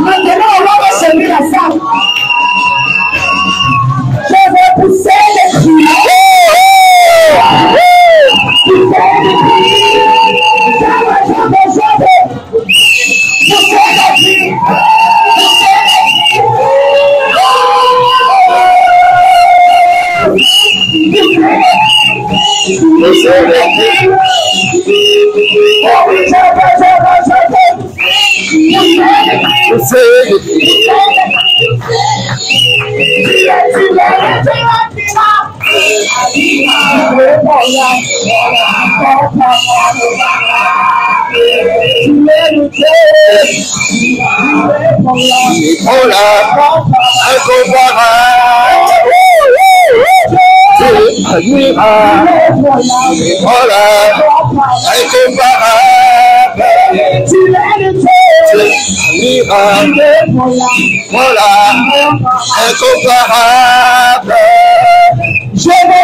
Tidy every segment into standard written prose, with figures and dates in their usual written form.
Maintenant, on va servir la femme. Je vais pousser les cris. Pousser les cris. Incomparable. Je vais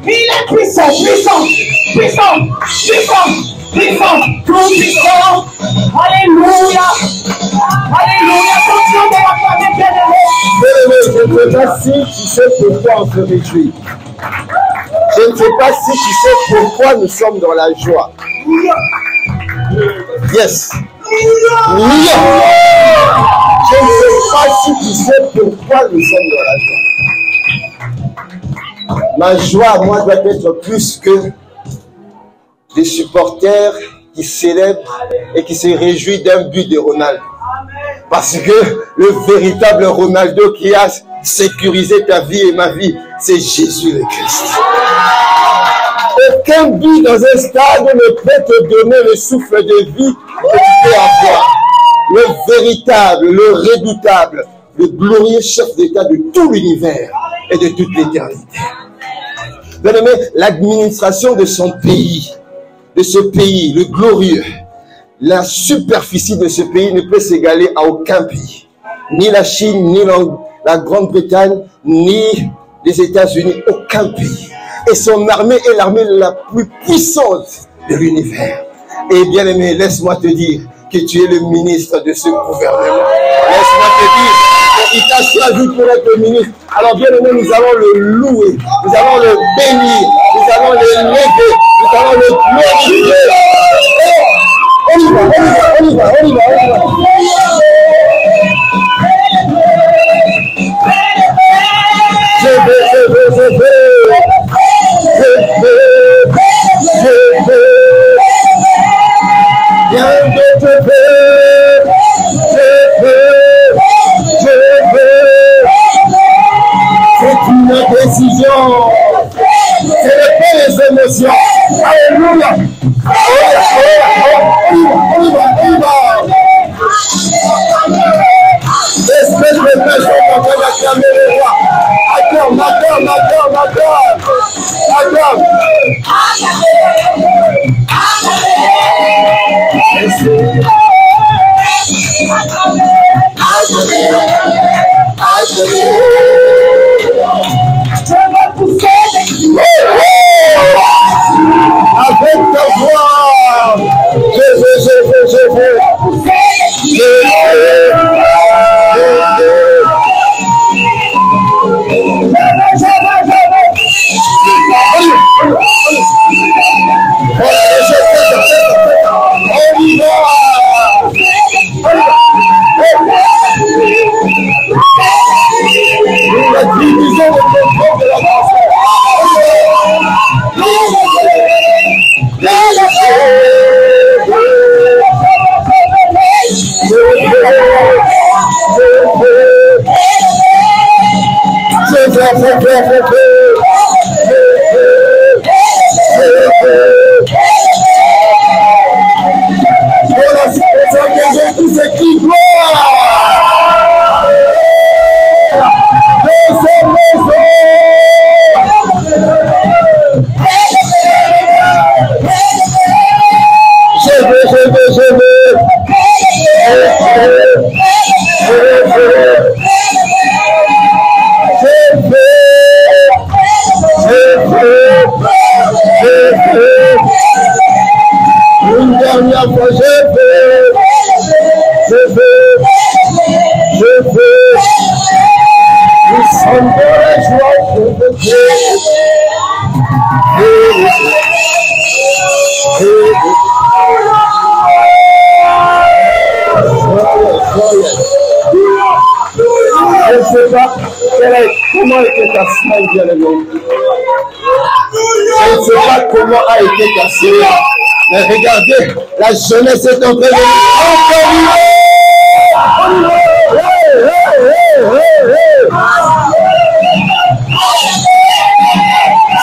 il est puissant, puissant, puissant, puissant, puissant, tout puissant. Alléluia. Alléluia. Continue de l'acclamer, bien-aimé. Je ne sais pas si tu sais pourquoi on se réjouit. Je ne sais pas si tu sais pourquoi nous sommes dans la joie. Yes. Alléluia. Je ne sais pas si tu sais pourquoi nous sommes dans la joie. Ma joie, moi, doit être plus que des supporters qui célèbrent et qui se réjouissent d'un but de Ronaldo. Parce que le véritable Ronaldo qui a sécurisé ta vie et ma vie, c'est Jésus le Christ. Aucun but dans un stade ne peut te donner le souffle de vie que tu peux avoir. Le véritable, le redoutable, le glorieux chef d'État de tout l'univers et de toute l'éternité. Bien-aimé, l'administration de son pays, de ce pays, le glorieux, la superficie de ce pays ne peut s'égaler à aucun pays. Ni la Chine, ni la Grande-Bretagne, ni les États-Unis, aucun pays. Et son armée est l'armée la plus puissante de l'univers. Et bien aimé, laisse-moi te dire que tu es le ministre de ce gouvernement. Laisse-moi te dire qu'il t'a choisi pour être ministre. Alors bien aimé, nous allons le louer, nous allons le bénir, nous allons le lever, nous allons le glorifier. On y va, on y va, on y va, on y va, on y va. Je veux. Bien que je veux. C'est une décision. Ce n'est pas les émotions. Alléluia. On y va. Espèce de personne en train d'acclamer le roi. Acclame. Avec ta voix, je veux. La division de contrôle de la pour la situation que j'ai tous ces qui gloire. Je ne sais pas comment était ta semaine, bien-aimé. Je ne sais pas comment a été ta semaine. Mais regardez, la jeunesse est en train de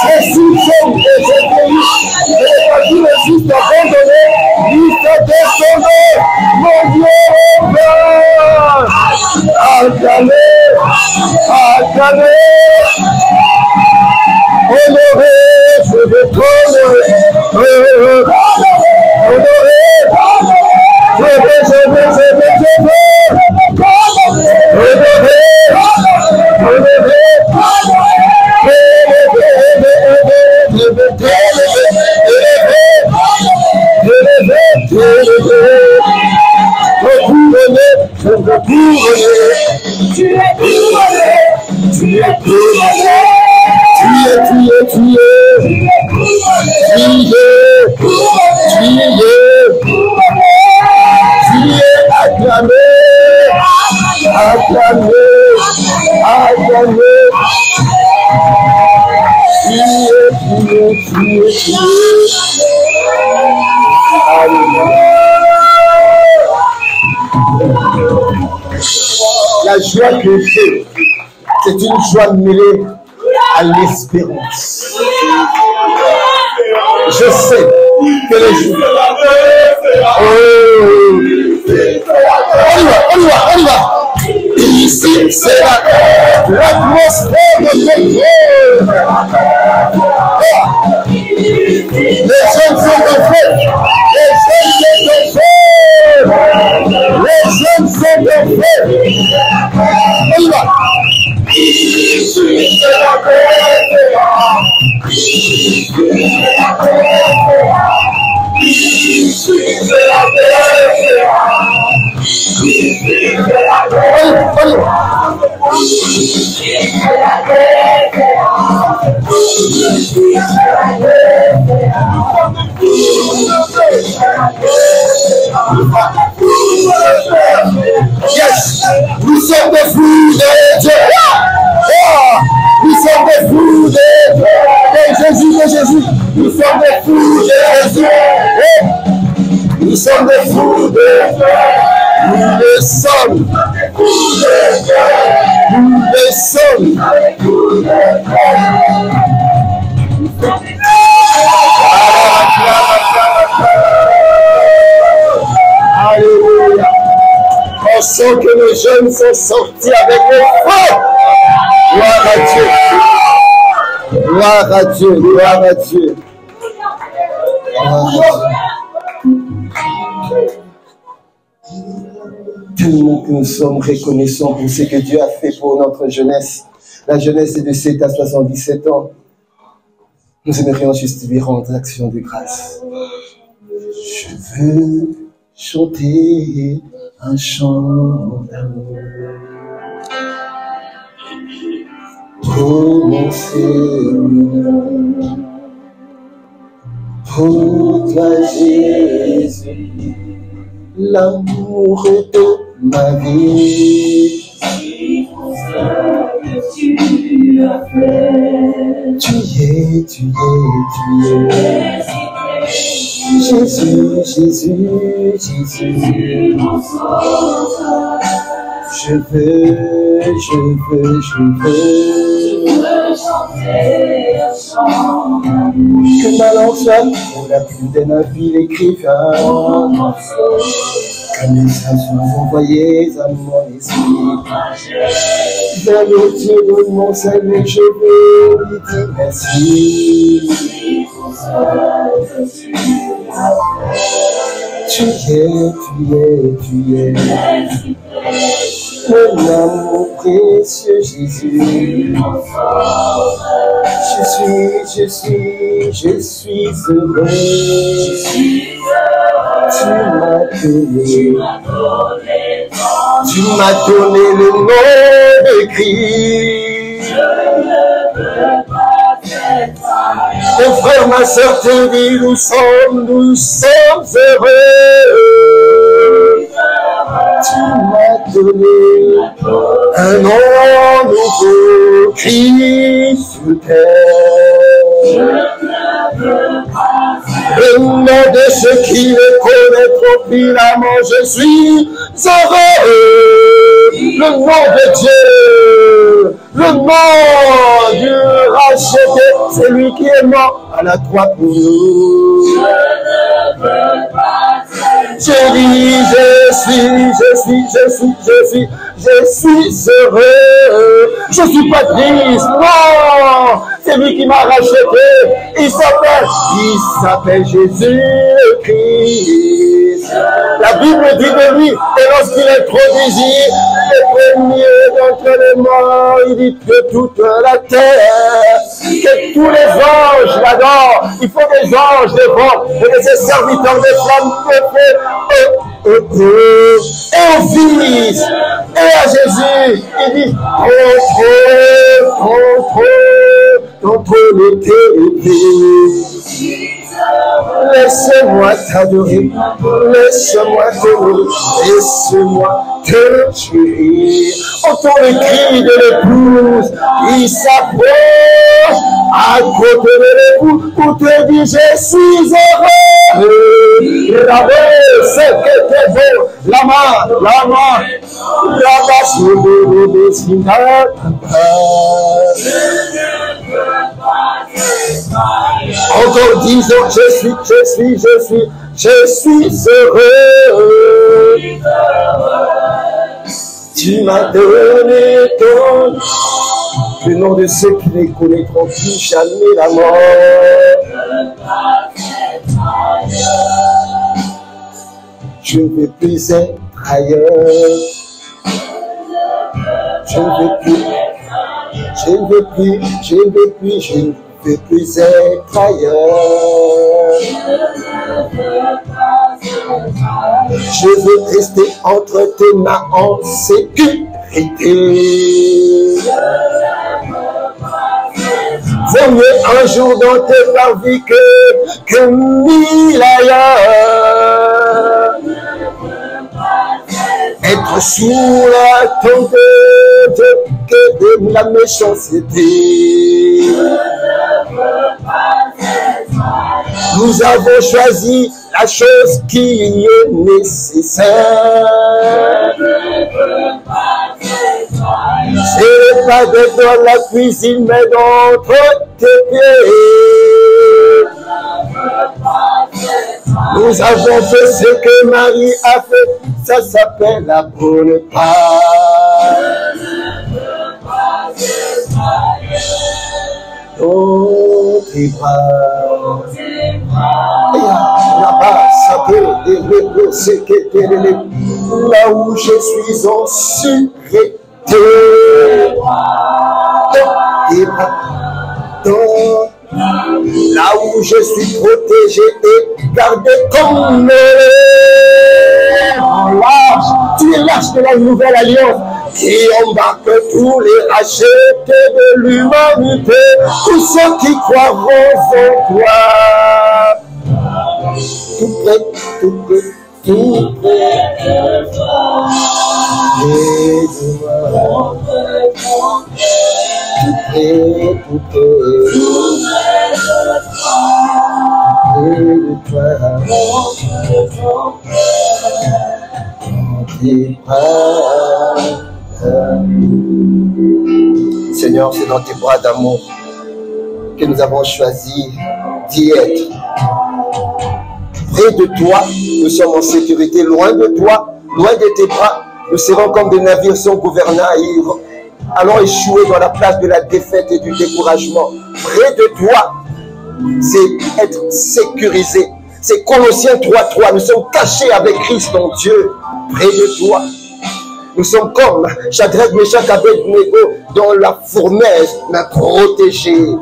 c'est si sombre et c'est pays. Je n'ai pas dit le fils abandonné, lui fait descendre. Mon Dieu, acclamez, acclamez. Honoré, je vais t'honorer. Honoré, je vais. La joie que j'ai, c'est une joie mêlée à l'espérance. Je sais que les jours... On y va. Ici, c'est l'atmosphère de contrôle. Les jeunes sont en fête. Les jeunes sont en fête. On y va. Yes, nous sommes des fous de Dieu. Nous sommes des fous de Dieu. De Jésus. Nous sommes des fous de Jésus. Nous sommes des fous de Dieu. Nous le sommes. Nous le sommes. Alléluia. On sent que nos jeunes sont sortis avec le feu. Gloire à Dieu. Gloire à Dieu. Gloire à Dieu. Tellement que nous sommes reconnaissants pour ce que Dieu a fait pour notre jeunesse. La jeunesse est de 7 à 77 ans. Nous aimerions juste lui rendre l'action de grâce. Je veux chanter un chant d'amour. Oh mon Seigneur, pour toi Jésus, l'amour de ma vie. C'est pour ça que tu as fait. Tu es. Jésus, mon sauveur. Je veux chanter un chant d'amour. Que ma langue soit pour la plume d'un habile écrivain. Que mes saints soient envoyés à mon esprit. Vers le Dieu de mon salut, je veux lui dire merci. Tu es. Mon amour précieux Jésus, je suis heureux. Tu m'as donné le nom de Christ. Mon frère, ma soeur te dit, nous sommes heureux. Tu m'as donné un nom nouveau, Christ sur terre. Le nom de ceux qui le connaîtront puissamment, je suis heureux. Le nom de Dieu, le nom du racheté, c'est lui qui est mort à la croix pour nous. Je dis, je suis heureux. Je suis pas triste, non. C'est lui qui m'a racheté. Il s'appelle Jésus-Christ. La Bible dit de lui, et lorsqu'il introduisit le premier d'entre les morts, il dit que toute la terre, que tous les anges l'adorent. Il faut des anges devant, et que ses serviteurs des flammes de feu, et au Fils, et à Jésus, il dit, contre le laisse-moi t'adorer, laisse-moi t'honorer, laisse-moi te tuer. Entends le cri de l'épouse qui s'approche à côté de l'époux pour te dire je suis heureux. C'est que t'es beau, la main, sur le destinat. Encore disons, je suis heureux. Tu m'as donné ton le nom de ceux qui ne connaîtront plus jamais la mort. Je ne veux plus être ailleurs. Je ne veux plus être ailleurs. Je veux rester entre tes mains en sécurité. Vaut mieux un jour dans tes parvis que 1000 ailleurs. Être sous la tombe de la méchanceté. Nous avons choisi la chose qui est nécessaire. Ce n'est pas d'être dans la cuisine, mais d'entre tes pieds. Nous avons fait ce que Marie a fait, ça s'appelle la bonne part. Dans tes bras, là-bas, ça peut là où je suis en sûreté. Dans tes bras, là où je suis protégé et gardé comme l'arche. Tu es l'arche de la nouvelle alliance qui embarque tous les rachetés de l'humanité, tous ceux qui croiront en toi. Tout près, tout près, tout près. Seigneur, c'est dans tes bras d'amour que nous avons choisi d'y être. Près de toi, nous sommes en sécurité. Loin de toi, loin de tes bras, nous serons comme des navires sans gouvernail. Allons échouer dans la place de la défaite et du découragement. Près de toi, c'est être sécurisé. C'est Colossiens 3:3. Nous sommes cachés avec Christ en Dieu. Près de toi, nous sommes comme Shadrach, Meshach, Abednego dans la fournaise, mais protégés.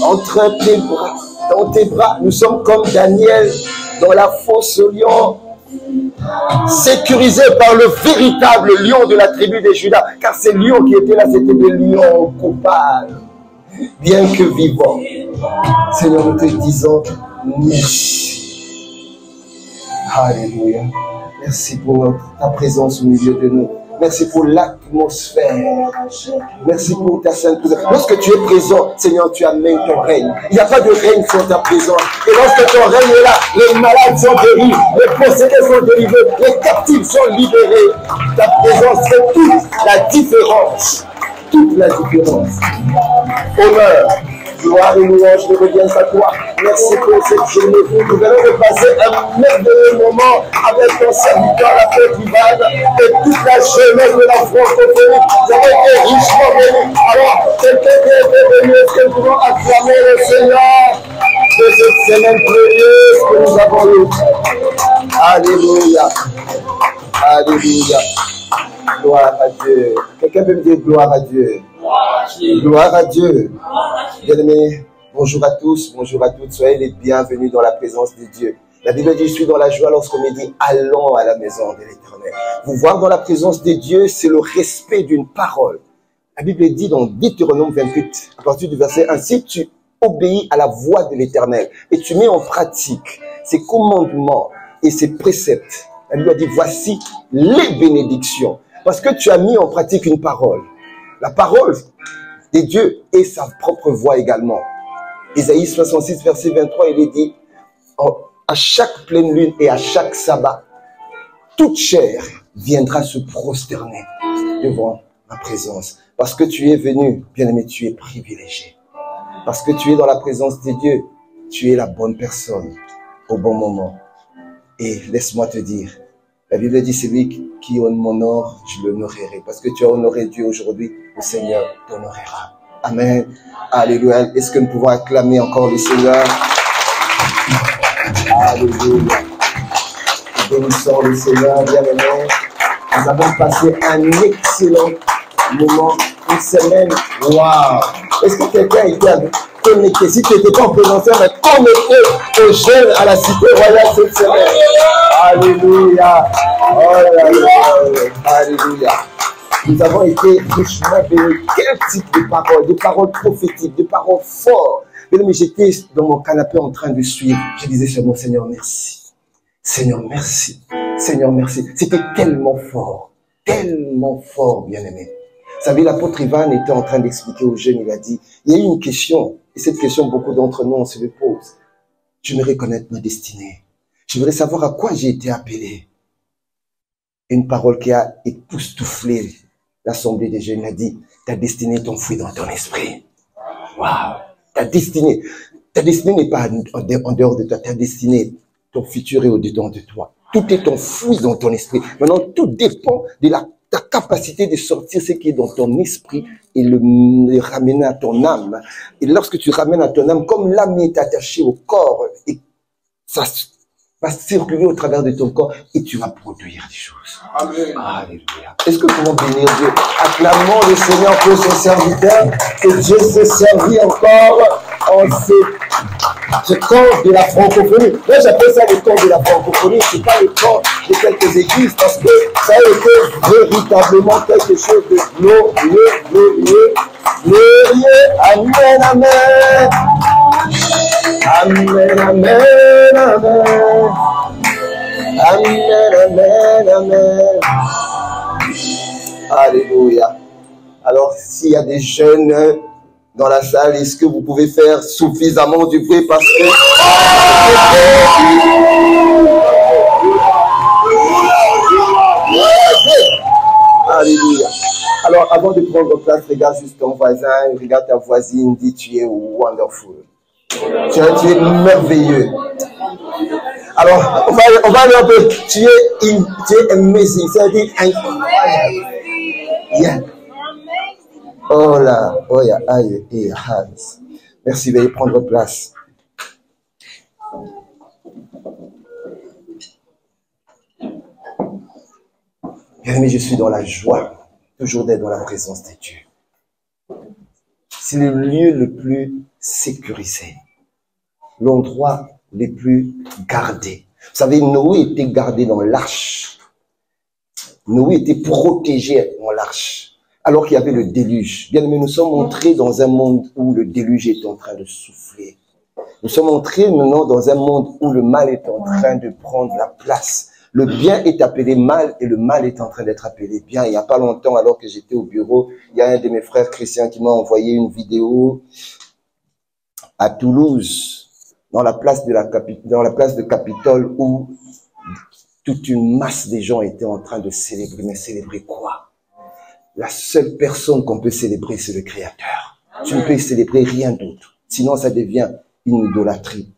Entre tes bras, dans tes bras, nous sommes comme Daniel dans la fosse au lion. sécurisé par le véritable lion de la tribu de Juda, car ces lions qui étaient là, c'était des lions coupables, bien que vivants. Seigneur, nous te disons merci. Alléluia. Merci pour ta présence au milieu de nous. Merci pour l'atmosphère. Merci pour ta sainte présence. Lorsque tu es présent, Seigneur, tu amènes ton règne. Il n'y a pas de règne sans ta présence. Et lorsque ton règne est là, les malades sont guéris, les possédés sont délivrés, les captifs sont libérés. Ta présence fait toute la différence. Toute la différence. Honneur, gloire et louange ne reviennent à toi. Merci pour cette journée. Nous allons passer un merveilleux moment avec ton serviteur, l'apôtre Ivan, et toute la jeunesse de la francophonie. Nous avons été richement bénis. Alors, quelqu'un qui a été béni, est-ce que nous pouvons acclamer le Seigneur de cette semaine glorieuse que nous avons eue? Alléluia. Alléluia. Gloire à Dieu. Quelqu'un peut me dire gloire à Dieu? Gloire à Dieu. Bien-aimés, bonjour à tous, bonjour à toutes. Soyez les bienvenus dans la présence de Dieu. La Bible dit, je suis dans la joie lorsqu'on me dit, allons à la maison de l'Éternel. Vous voir dans la présence de Dieu, c'est le respect d'une parole. La Bible dit dans Deutéronome 28, à partir du verset 1, si tu obéis à la voix de l'Éternel et tu mets en pratique ses commandements et ses préceptes, la Bible dit, voici les bénédictions. Parce que tu as mis en pratique une parole. La parole de Dieu est sa propre voix également. Isaïe 66, verset 23, il est dit, à chaque pleine lune et à chaque sabbat, toute chair viendra se prosterner devant ma présence. Parce que tu es venu, bien-aimé, tu es privilégié. Parce que tu es dans la présence de Dieu, tu es la bonne personne au bon moment. Et laisse-moi te dire, la Bible dit, celui qui honore, je l'honorerai. Parce que tu as honoré Dieu aujourd'hui, le Seigneur t'honorera. Amen. Alléluia. Est-ce que nous pouvons acclamer encore le Seigneur? Alléluia. Bénissons le Seigneur, bien-aimés. Nous avons passé un excellent moment, une semaine. Waouh! Est-ce que quelqu'un était connecté? Si tu n'étais pas en présentiel, mais connecté aux jeunes à la cité royale cette semaine. Alléluia. Oh là là. Alléluia. Nous avons été richement bénis. Quel type de paroles prophétiques, de paroles fortes. Mais j'étais dans mon canapé en train de suivre. Je disais seulement, Seigneur, merci. Seigneur, merci. Seigneur, merci. C'était tellement fort, bien-aimé. Vous savez, l'apôtre Ivan était en train d'expliquer aux jeunes, il a dit, il y a eu une question, et cette question, beaucoup d'entre nous, on se le pose. J'aimerais connaître ma destinée. J'aimerais savoir à quoi j'ai été appelé. Une parole qui a époustouflé l'assemblée des jeunes, a dit, ta destinée est enfouie dans ton esprit. Waouh! Ta destinée n'est pas en dehors de toi, ta destinée, ton futur est au-dedans de toi. Tout est enfoui dans ton esprit. Maintenant, tout dépend de ta capacité de sortir ce qui est dans ton esprit et le ramener à ton âme. Et lorsque tu ramènes à ton âme, comme l'âme est attachée au corps, et ça va circuler au travers de ton corps et tu vas produire des choses. Amen. Alléluia. Est-ce que nous pouvons bénir Dieu? Acclamons le Seigneur pour son serviteur, que Dieu s'est servi encore en ce camp de la francophonie. Moi, j'appelle ça le camp de la francophonie. C'est pas le camp de quelques églises, parce que ça a été véritablement quelque chose de glorieux. Amen, amen. Amen, amen, amen. Amen, amen, amen. Alléluia. Alors, s'il y a des jeunes dans la salle, est-ce que vous pouvez faire suffisamment du bruit parce que... Alléluia. Alors, avant de prendre place, regarde juste ton voisin, regarde ta voisine, dis tu es wonderful. Tu es merveilleux. Alors, on va aller un peu. Tu es amazing. C'est-à-dire incroyable. Yeah. Oh là, oh yeah, aïe, et Hans. Merci, veuillez prendre place. Bien-aimé, je suis dans la joie, toujours d'être dans la présence de Dieu. C'est le lieu le plus sécurisé, l'endroit le plus gardé. Vous savez, Noé était gardé dans l'arche. Noé était protégé dans l'arche, alors qu'il y avait le déluge. Bien aimé, nous sommes entrés dans un monde où le déluge est en train de souffler. Nous sommes entrés maintenant dans un monde où le mal est en train de prendre la place. Le bien est appelé mal et le mal est en train d'être appelé bien. Il n'y a pas longtemps, alors que j'étais au bureau, il y a un de mes frères chrétiens qui m'a envoyé une vidéo à Toulouse, dans la place de Capitole, où toute une masse de gens étaient en train de célébrer. Mais célébrer quoi? La seule personne qu'on peut célébrer, c'est le Créateur. Tu ne peux célébrer rien d'autre. Sinon, ça devient une idolâtrie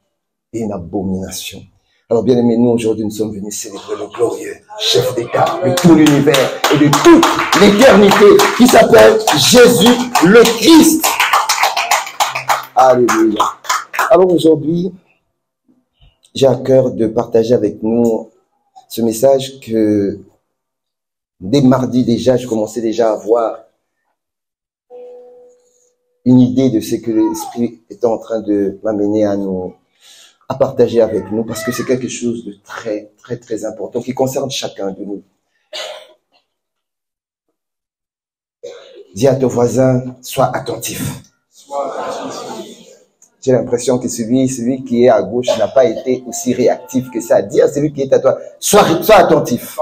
et une abomination. Alors, bien aimés, nous, aujourd'hui, nous sommes venus célébrer le glorieux chef d'État de tout l'univers et de toute l'éternité, qui s'appelle Jésus le Christ. Alléluia. Alors, aujourd'hui, j'ai à cœur de partager avec nous ce message que dès mardi déjà, je commençais déjà à avoir une idée de ce que l'Esprit était en train de m'amener à partager avec nous, parce que c'est quelque chose de très, très, très important qui concerne chacun de nous. Dis à ton voisin, sois attentif. J'ai l'impression que celui qui est à gauche n'a pas été aussi réactif que ça. Dis à celui qui est à toi, sois attentif.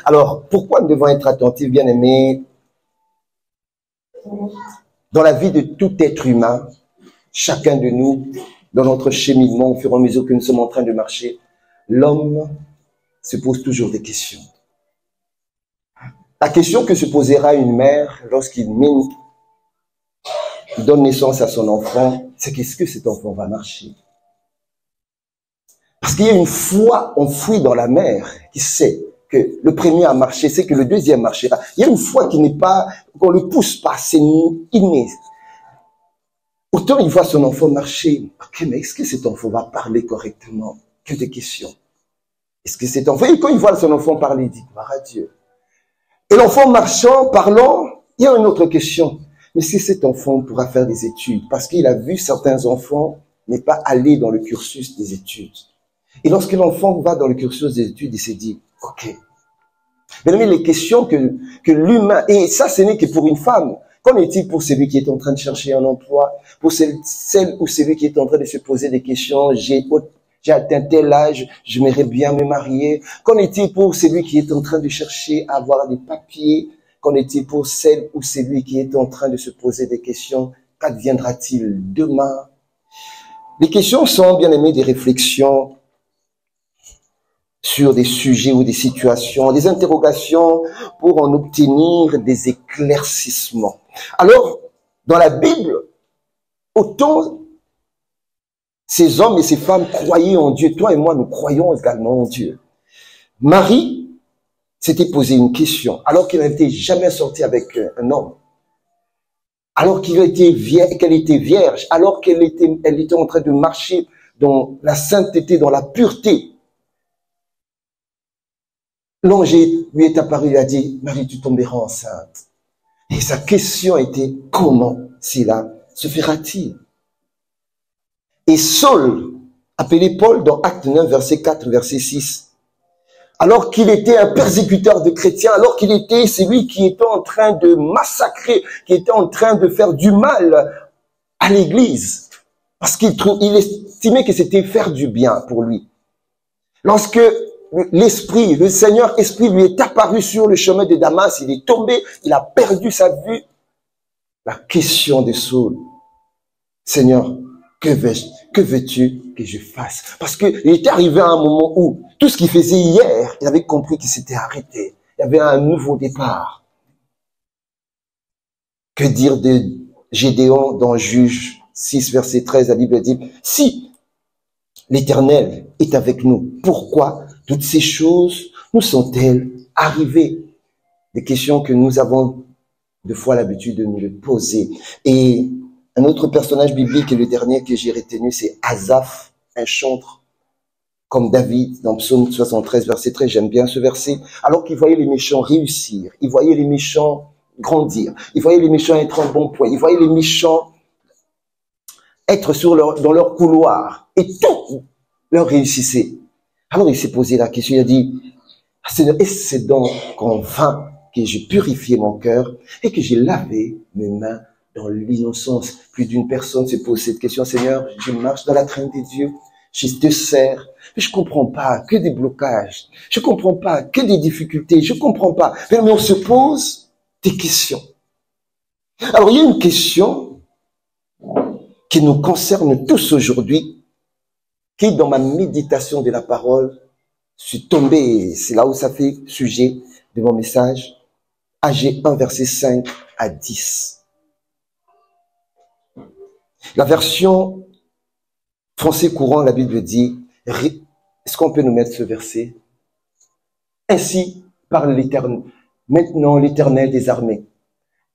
Alors, pourquoi nous devons être attentifs, bien aimés? Dans la vie de tout être humain, chacun de nous, dans notre cheminement, au fur et à mesure que nous sommes en train de marcher, l'homme se pose toujours des questions. La question que se posera une mère lorsqu'il donne naissance à son enfant, c'est qu'est-ce que cet enfant va marcher? Parce qu'il y a une foi enfouie dans la mère qui sait que le premier a marché, c'est que le deuxième marchera. Il y a une foi qui n'est pas, qu'on ne le pousse pas, c'est inné. Autant il voit son enfant marcher, ok, mais est-ce que cet enfant va parler correctement? Que des questions. Est-ce que cet enfant, et quand il voit son enfant parler, il dit, gloire à Dieu. Et l'enfant marchant, parlant, il y a une autre question. Mais si cet enfant pourra faire des études, parce qu'il a vu certains enfants ne pas aller dans le cursus des études. Et lorsque l'enfant va dans le cursus des études, il se dit, ok. Mais les questions que l'humain, et ça ce n'est que pour une femme, qu'en est-il pour celui qui est en train de chercher un emploi, pour celle ou celui qui est en train de se poser des questions, j'ai atteint tel âge, j'aimerais bien me marier. Qu'en est-il pour celui qui est en train de chercher à avoir des papiers? Qu'en est-il pour celle ou celui qui est en train de se poser des questions? Qu'adviendra-t-il demain? Les questions sont, bien aimées, des réflexions sur des sujets ou des situations, des interrogations pour en obtenir des éclaircissements. Alors, dans la Bible, autant ces hommes et ces femmes croyaient en Dieu, toi et moi, nous croyons également en Dieu. Marie s'était posé une question, alors qu'elle n'était jamais sortie avec un homme, alors qu'elle était vierge, alors qu'elle était en train de marcher dans la sainteté, dans la pureté. L'ange lui est apparu, il a dit, Marie, tu tomberas enceinte. Et sa question était, comment cela se fera-t-il? Et Saul, appelé Paul dans Acte 9, verset 4, verset 6, alors qu'il était un persécuteur de chrétiens, alors qu'il était celui qui était en train de massacrer, qui était en train de faire du mal à l'église, parce qu'il estimait que c'était faire du bien pour lui. Lorsque l'Esprit, le Seigneur Esprit lui est apparu sur le chemin de Damas, il est tombé, il a perdu sa vue. La question de Saul, Seigneur, que veux-tu que je fasse? Parce qu'il était arrivé à un moment où tout ce qu'il faisait hier, il avait compris qu'il s'était arrêté. Il y avait un nouveau départ. Que dire de Gédéon dans Juge 6, verset 13, la Bible dit, si l'Éternel est avec nous, pourquoi toutes ces choses nous sont-elles arrivées? Des questions que nous avons de fois l'habitude de nous les poser. Et un autre personnage biblique, et le dernier que j'ai retenu, c'est Asaph, un chantre, comme David, dans Psaume 73, verset 13. J'aime bien ce verset. Alors qu'il voyait les méchants réussir, il voyait les méchants grandir, il voyait les méchants être en bon point, il voyait les méchants être dans leur couloir. Et tout leur réussissait. Alors il s'est posé la question, il a dit, Seigneur, est-ce que c'est donc en vain que j'ai purifié mon cœur et que j'ai lavé mes mains dans l'innocence? Plus d'une personne se pose cette question, Seigneur, je marche dans la crainte de Dieu, je te sers, mais je comprends pas, que des blocages, je comprends pas, que des difficultés, je comprends pas. Mais on se pose des questions. Alors il y a une question qui nous concerne tous aujourd'hui, qui dans ma méditation de la parole, je suis tombé, c'est là où ça fait sujet de mon message, AG 1, verset 5 à 10. La version français courant, la Bible dit, est-ce qu'on peut nous mettre ce verset? Ainsi parle l'Éternel, maintenant l'Éternel des armées.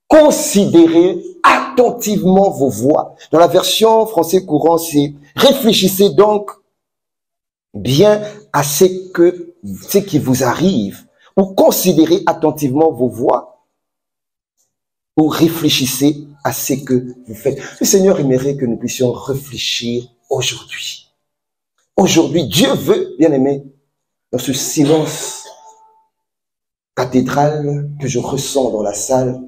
Considérez attentivement vos voies. Dans la version français courant, c'est réfléchissez donc bien à ce qui vous arrive, ou considérez attentivement vos voies, ou réfléchissez à ce que vous faites. Le Seigneur aimerait que nous puissions réfléchir aujourd'hui. Aujourd'hui, Dieu veut, bien aimé, dans ce silence cathédral que je ressens dans la salle,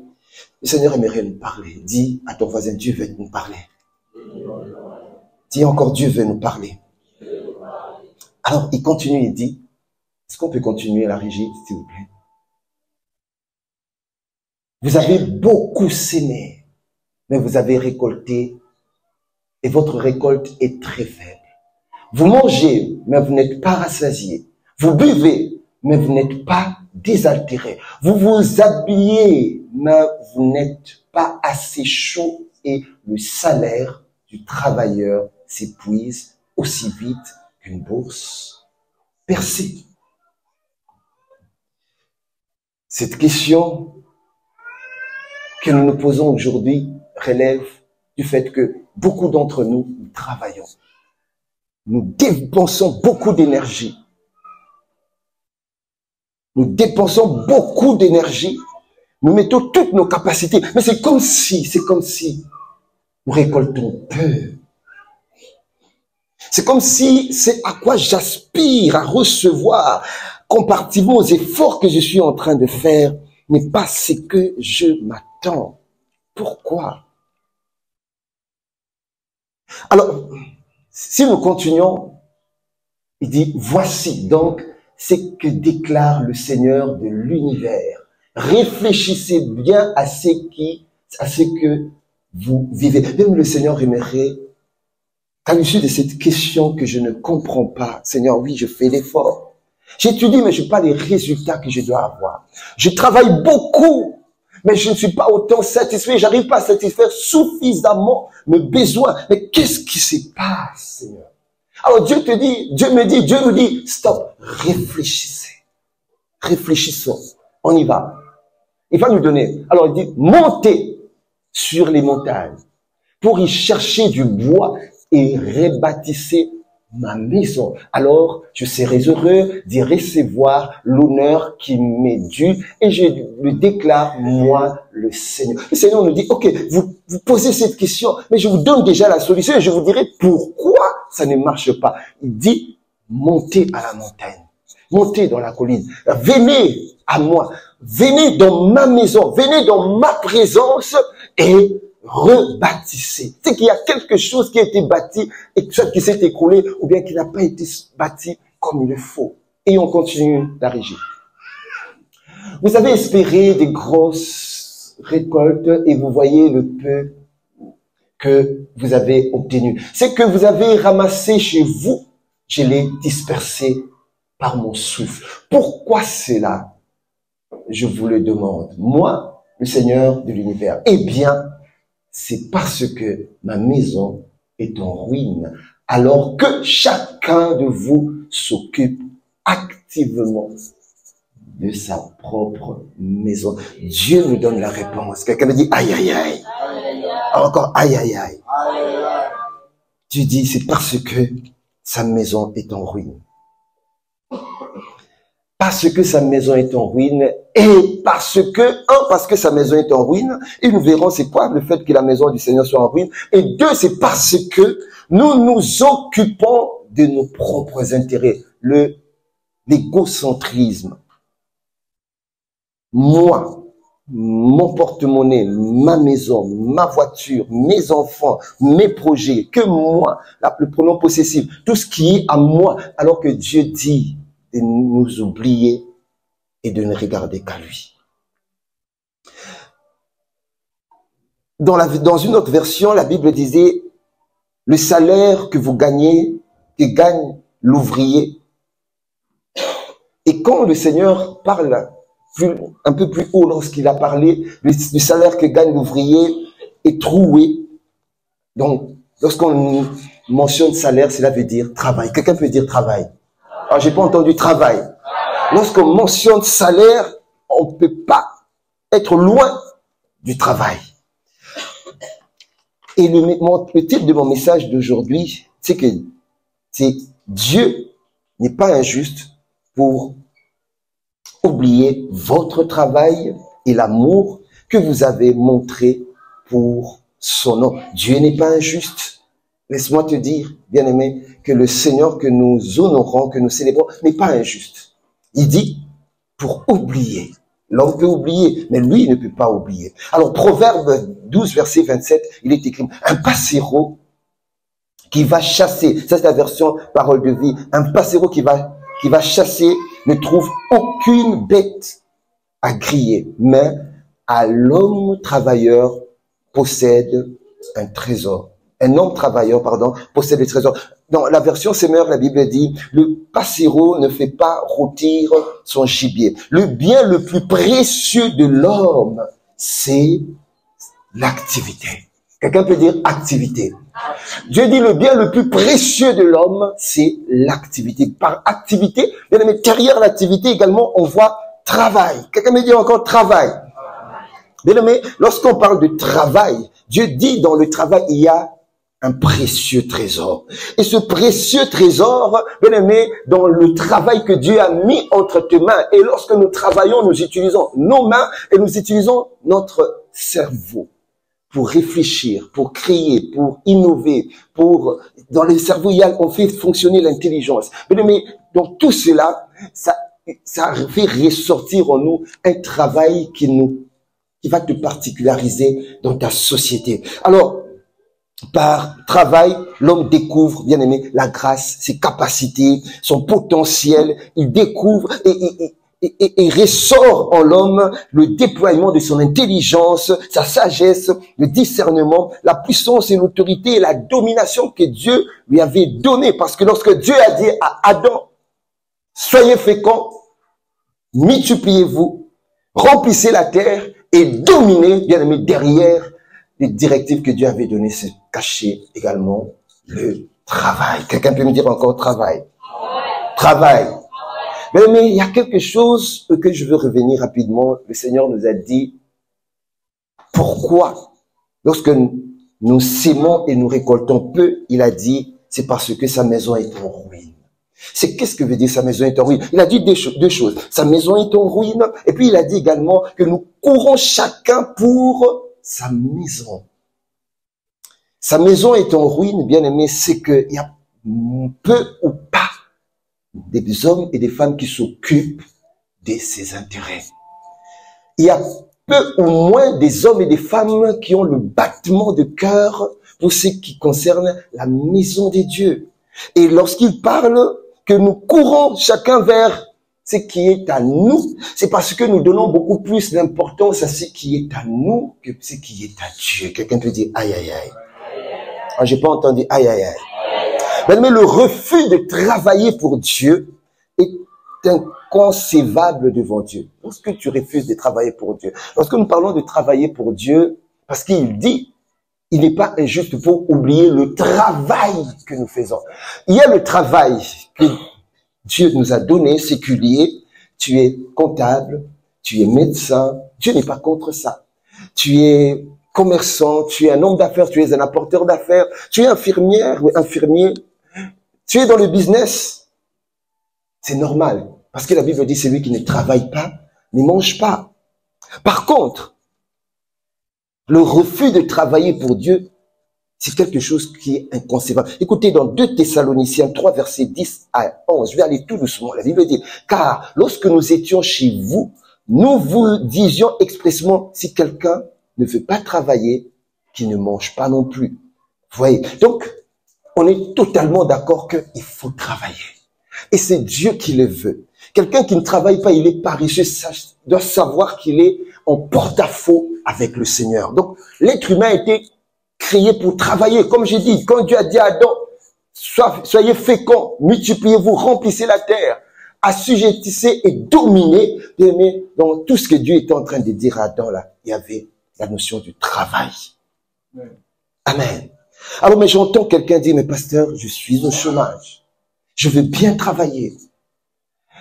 le Seigneur aimerait nous parler. Dis à ton voisin, Dieu veut nous parler. Dis encore, Dieu veut nous parler. Alors, il continue, il dit, est-ce qu'on peut continuer la régie, s'il vous plaît? Vous avez beaucoup sémé, mais vous avez récolté, et votre récolte est très faible. Vous mangez, mais vous n'êtes pas rassasié. Vous buvez, mais vous n'êtes pas désaltéré. Vous vous habillez, mais vous n'êtes pas assez chaud, et le salaire du travailleur s'épuise aussi vite qu'une bourse percée. Cette question que nous nous posons aujourd'hui relève du fait que beaucoup d'entre nous, nous travaillons. Nous dépensons beaucoup d'énergie. Nous dépensons beaucoup d'énergie. Nous mettons toutes nos capacités. Mais c'est comme si nous récoltons peu. C'est comme si c'est à quoi j'aspire à recevoir, comparativement aux efforts que je suis en train de faire, n'est pas ce que je m'attends. Pourquoi? Alors, si nous continuons, il dit, voici donc ce que déclare le Seigneur de l'univers. Réfléchissez bien à ce que vous vivez. Même le Seigneur aimerait, à l'issue de cette question que je ne comprends pas, Seigneur, oui, je fais l'effort. J'étudie, mais je n'ai pas les résultats que je dois avoir. Je travaille beaucoup, mais je ne suis pas autant satisfait. J'arrive pas à satisfaire suffisamment mes besoins. Mais qu'est-ce qui se passe, Seigneur? Alors Dieu nous dit, stop, réfléchissez. Réfléchissons. On y va. Il va nous donner. Alors il dit, montez sur les montagnes pour y chercher du bois et rebâtissez ma maison. Alors, je serai heureux d'y recevoir l'honneur qui m'est dû et je le déclare, moi, le Seigneur. Le Seigneur nous dit, ok, vous posez cette question, mais je vous donne déjà la solution et je vous dirai pourquoi ça ne marche pas. Il dit, montez à la montagne, montez dans la colline, venez à moi, venez dans ma maison, venez dans ma présence et rebâtissez. C'est qu'il y a quelque chose qui a été bâti et qui s'est écroulé ou bien qui n'a pas été bâti comme il le faut. Et on continue la régie. Vous avez espéré des grosses récoltes et vous voyez le peu que vous avez obtenu. C'est que vous avez ramassé chez vous, je l'ai dispersé par mon souffle. Pourquoi cela? Je vous le demande. Moi, le Seigneur de l'univers. Eh bien, c'est parce que ma maison est en ruine, alors que chacun de vous s'occupe activement de sa propre maison. Dieu nous donne la réponse. Quelqu'un me dit, aïe, aïe, aïe. Encore, aïe, aïe, aïe. Tu dis, c'est parce que sa maison est en ruine. Parce que sa maison est en ruine et parce que sa maison est en ruine, et nous verrons c'est quoi le fait que la maison du Seigneur soit en ruine, et deux, c'est parce que nous nous occupons de nos propres intérêts, l'égocentrisme. Moi, mon porte-monnaie, ma maison, ma voiture, mes enfants, mes projets, que moi, le pronom possessif, tout ce qui est à moi, alors que Dieu dit de nous oublier et de ne regarder qu'à lui. Dans une autre version, la Bible disait, le salaire que vous gagnez, que gagne l'ouvrier. Et quand le Seigneur parle un peu plus haut, lorsqu'il a parlé du salaire que gagne l'ouvrier est troué. Donc, lorsqu'on mentionne salaire, cela veut dire travail. Quelqu'un peut dire travail. Alors, j'ai pas entendu travail. Lorsqu'on mentionne salaire, on ne peut pas être loin du travail. Et le titre de mon message d'aujourd'hui, c'est que Dieu n'est pas injuste pour oublier votre travail et l'amour que vous avez montré pour son nom. Dieu n'est pas injuste. Laisse-moi te dire, bien-aimé, que le Seigneur que nous honorons, que nous célébrons, n'est pas injuste. Il dit, pour oublier. L'homme peut oublier, mais lui, il ne peut pas oublier. Alors, Proverbe 12, verset 27, il est écrit, un passereau qui va chasser, ça c'est la version parole de vie, un passereau qui va chasser ne trouve aucune bête à griller, mais à l'homme travailleur possède un trésor. Un homme travailleur, possède des trésors. Dans la version Semeur, la Bible dit, le passereau ne fait pas rôtir son gibier. Le bien le plus précieux de l'homme, c'est l'activité. Quelqu'un peut dire activité. Dieu dit le bien le plus précieux de l'homme, c'est l'activité. Par activité, bien aimé, derrière l'activité également, on voit travail. Quelqu'un me dit encore travail. Bien aimé, lorsqu'on parle de travail, Dieu dit dans le travail, il y a un précieux trésor. Et ce précieux trésor, bien aimé, dans le travail que Dieu a mis entre tes mains. Et lorsque nous travaillons, nous utilisons nos mains et nous utilisons notre cerveau pour réfléchir, pour créer, pour innover, dans le cerveau, on fait fonctionner l'intelligence. Mais donc tout cela, ça fait ressortir en nous un travail qui va te particulariser dans ta société. Alors, par travail, l'homme découvre, bien aimé, la grâce, ses capacités, son potentiel. Il découvre et ressort en l'homme le déploiement de son intelligence, sa sagesse, le discernement, la puissance et l'autorité et la domination que Dieu lui avait donnée. Parce que lorsque Dieu a dit à Adam, soyez féconds, multipliez-vous, remplissez la terre et dominez, bien aimé, derrière les directives que Dieu avait données, c'est caché également le travail. Quelqu'un peut me dire encore travail? Travail. Mais il y a quelque chose que je veux revenir rapidement. Le Seigneur nous a dit pourquoi, lorsque nous sémons et nous récoltons peu, il a dit, c'est parce que sa maison est en ruine. C'est qu'est-ce que veut dire sa maison est en ruine? Il a dit deux choses. Sa maison est en ruine, et puis il a dit également que nous courons chacun pour sa maison. Sa maison est en ruine, bien aimé, c'est qu'il y a peu ou pas des hommes et des femmes qui s'occupent de ses intérêts. Il y a peu ou moins des hommes et des femmes qui ont le battement de cœur pour ce qui concerne la maison de Dieu. Et lorsqu'il parle que nous courons chacun vers ce qui est à nous, c'est parce que nous donnons beaucoup plus d'importance à ce qui est à nous que ce qui est à Dieu. Quelqu'un peut dire aïe aïe aïe. Ah, j'ai pas entendu aïe aïe aïe. Mais le refus de travailler pour Dieu est inconcevable devant Dieu. Lorsque tu refuses de travailler pour Dieu, lorsque nous parlons de travailler pour Dieu, parce qu'il dit, il n'est pas injuste pour oublier le travail que nous faisons. Il y a le travail que Dieu nous a donné, séculier. Tu es comptable, tu es médecin. Dieu n'est pas contre ça. Tu es commerçant, tu es un homme d'affaires, tu es un apporteur d'affaires, tu es infirmière ou infirmier. Tu es dans le business, c'est normal. Parce que la Bible dit, celui qui ne travaille pas, ne mange pas. Par contre, le refus de travailler pour Dieu, C'est quelque chose qui est inconcevable. Écoutez, dans 2 Thessaloniciens 3, versets 10 à 11, je vais aller tout doucement. La Bible dit, car lorsque nous étions chez vous, nous vous disions expressément, si quelqu'un ne veut pas travailler, qu'il ne mange pas non plus. Vous voyez? Donc, on est totalement d'accord qu'il faut travailler. Et c'est Dieu qui le veut. Quelqu'un qui ne travaille pas, il est paresseux, doit savoir qu'il est en porte-à-faux avec le Seigneur. Donc, l'être humain a été créé pour travailler. Comme j'ai dit, quand Dieu a dit à Adam, soyez féconds, multipliez-vous, remplissez la terre, assujettissez et dominez. Mais dans tout ce que Dieu était en train de dire à Adam, là, il y avait la notion du travail. Amen. Alors, mais j'entends quelqu'un dire, mais pasteur, je suis au chômage. Je veux bien travailler.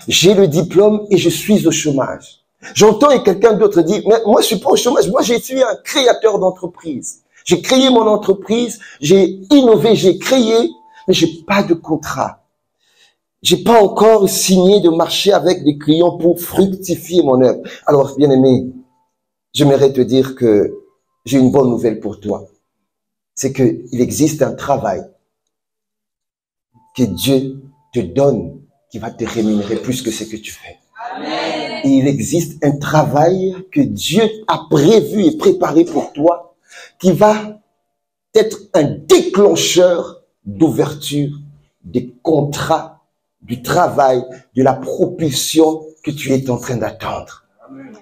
J'ai le diplôme et je suis au chômage. J'entends et quelqu'un d'autre dit, mais moi je suis pas au chômage, moi je suis un créateur d'entreprise. J'ai créé mon entreprise, j'ai innové, j'ai créé, mais j'ai pas de contrat. J'ai pas encore signé de marché avec des clients pour fructifier mon œuvre. Alors, bien aimé, j'aimerais te dire que j'ai une bonne nouvelle pour toi. C'est que il existe un travail que Dieu te donne qui va te rémunérer plus que ce que tu fais. Amen. Et il existe un travail que Dieu a prévu et préparé pour toi qui va être un déclencheur d'ouverture des contrats, du travail, de la propulsion que tu es en train d'attendre.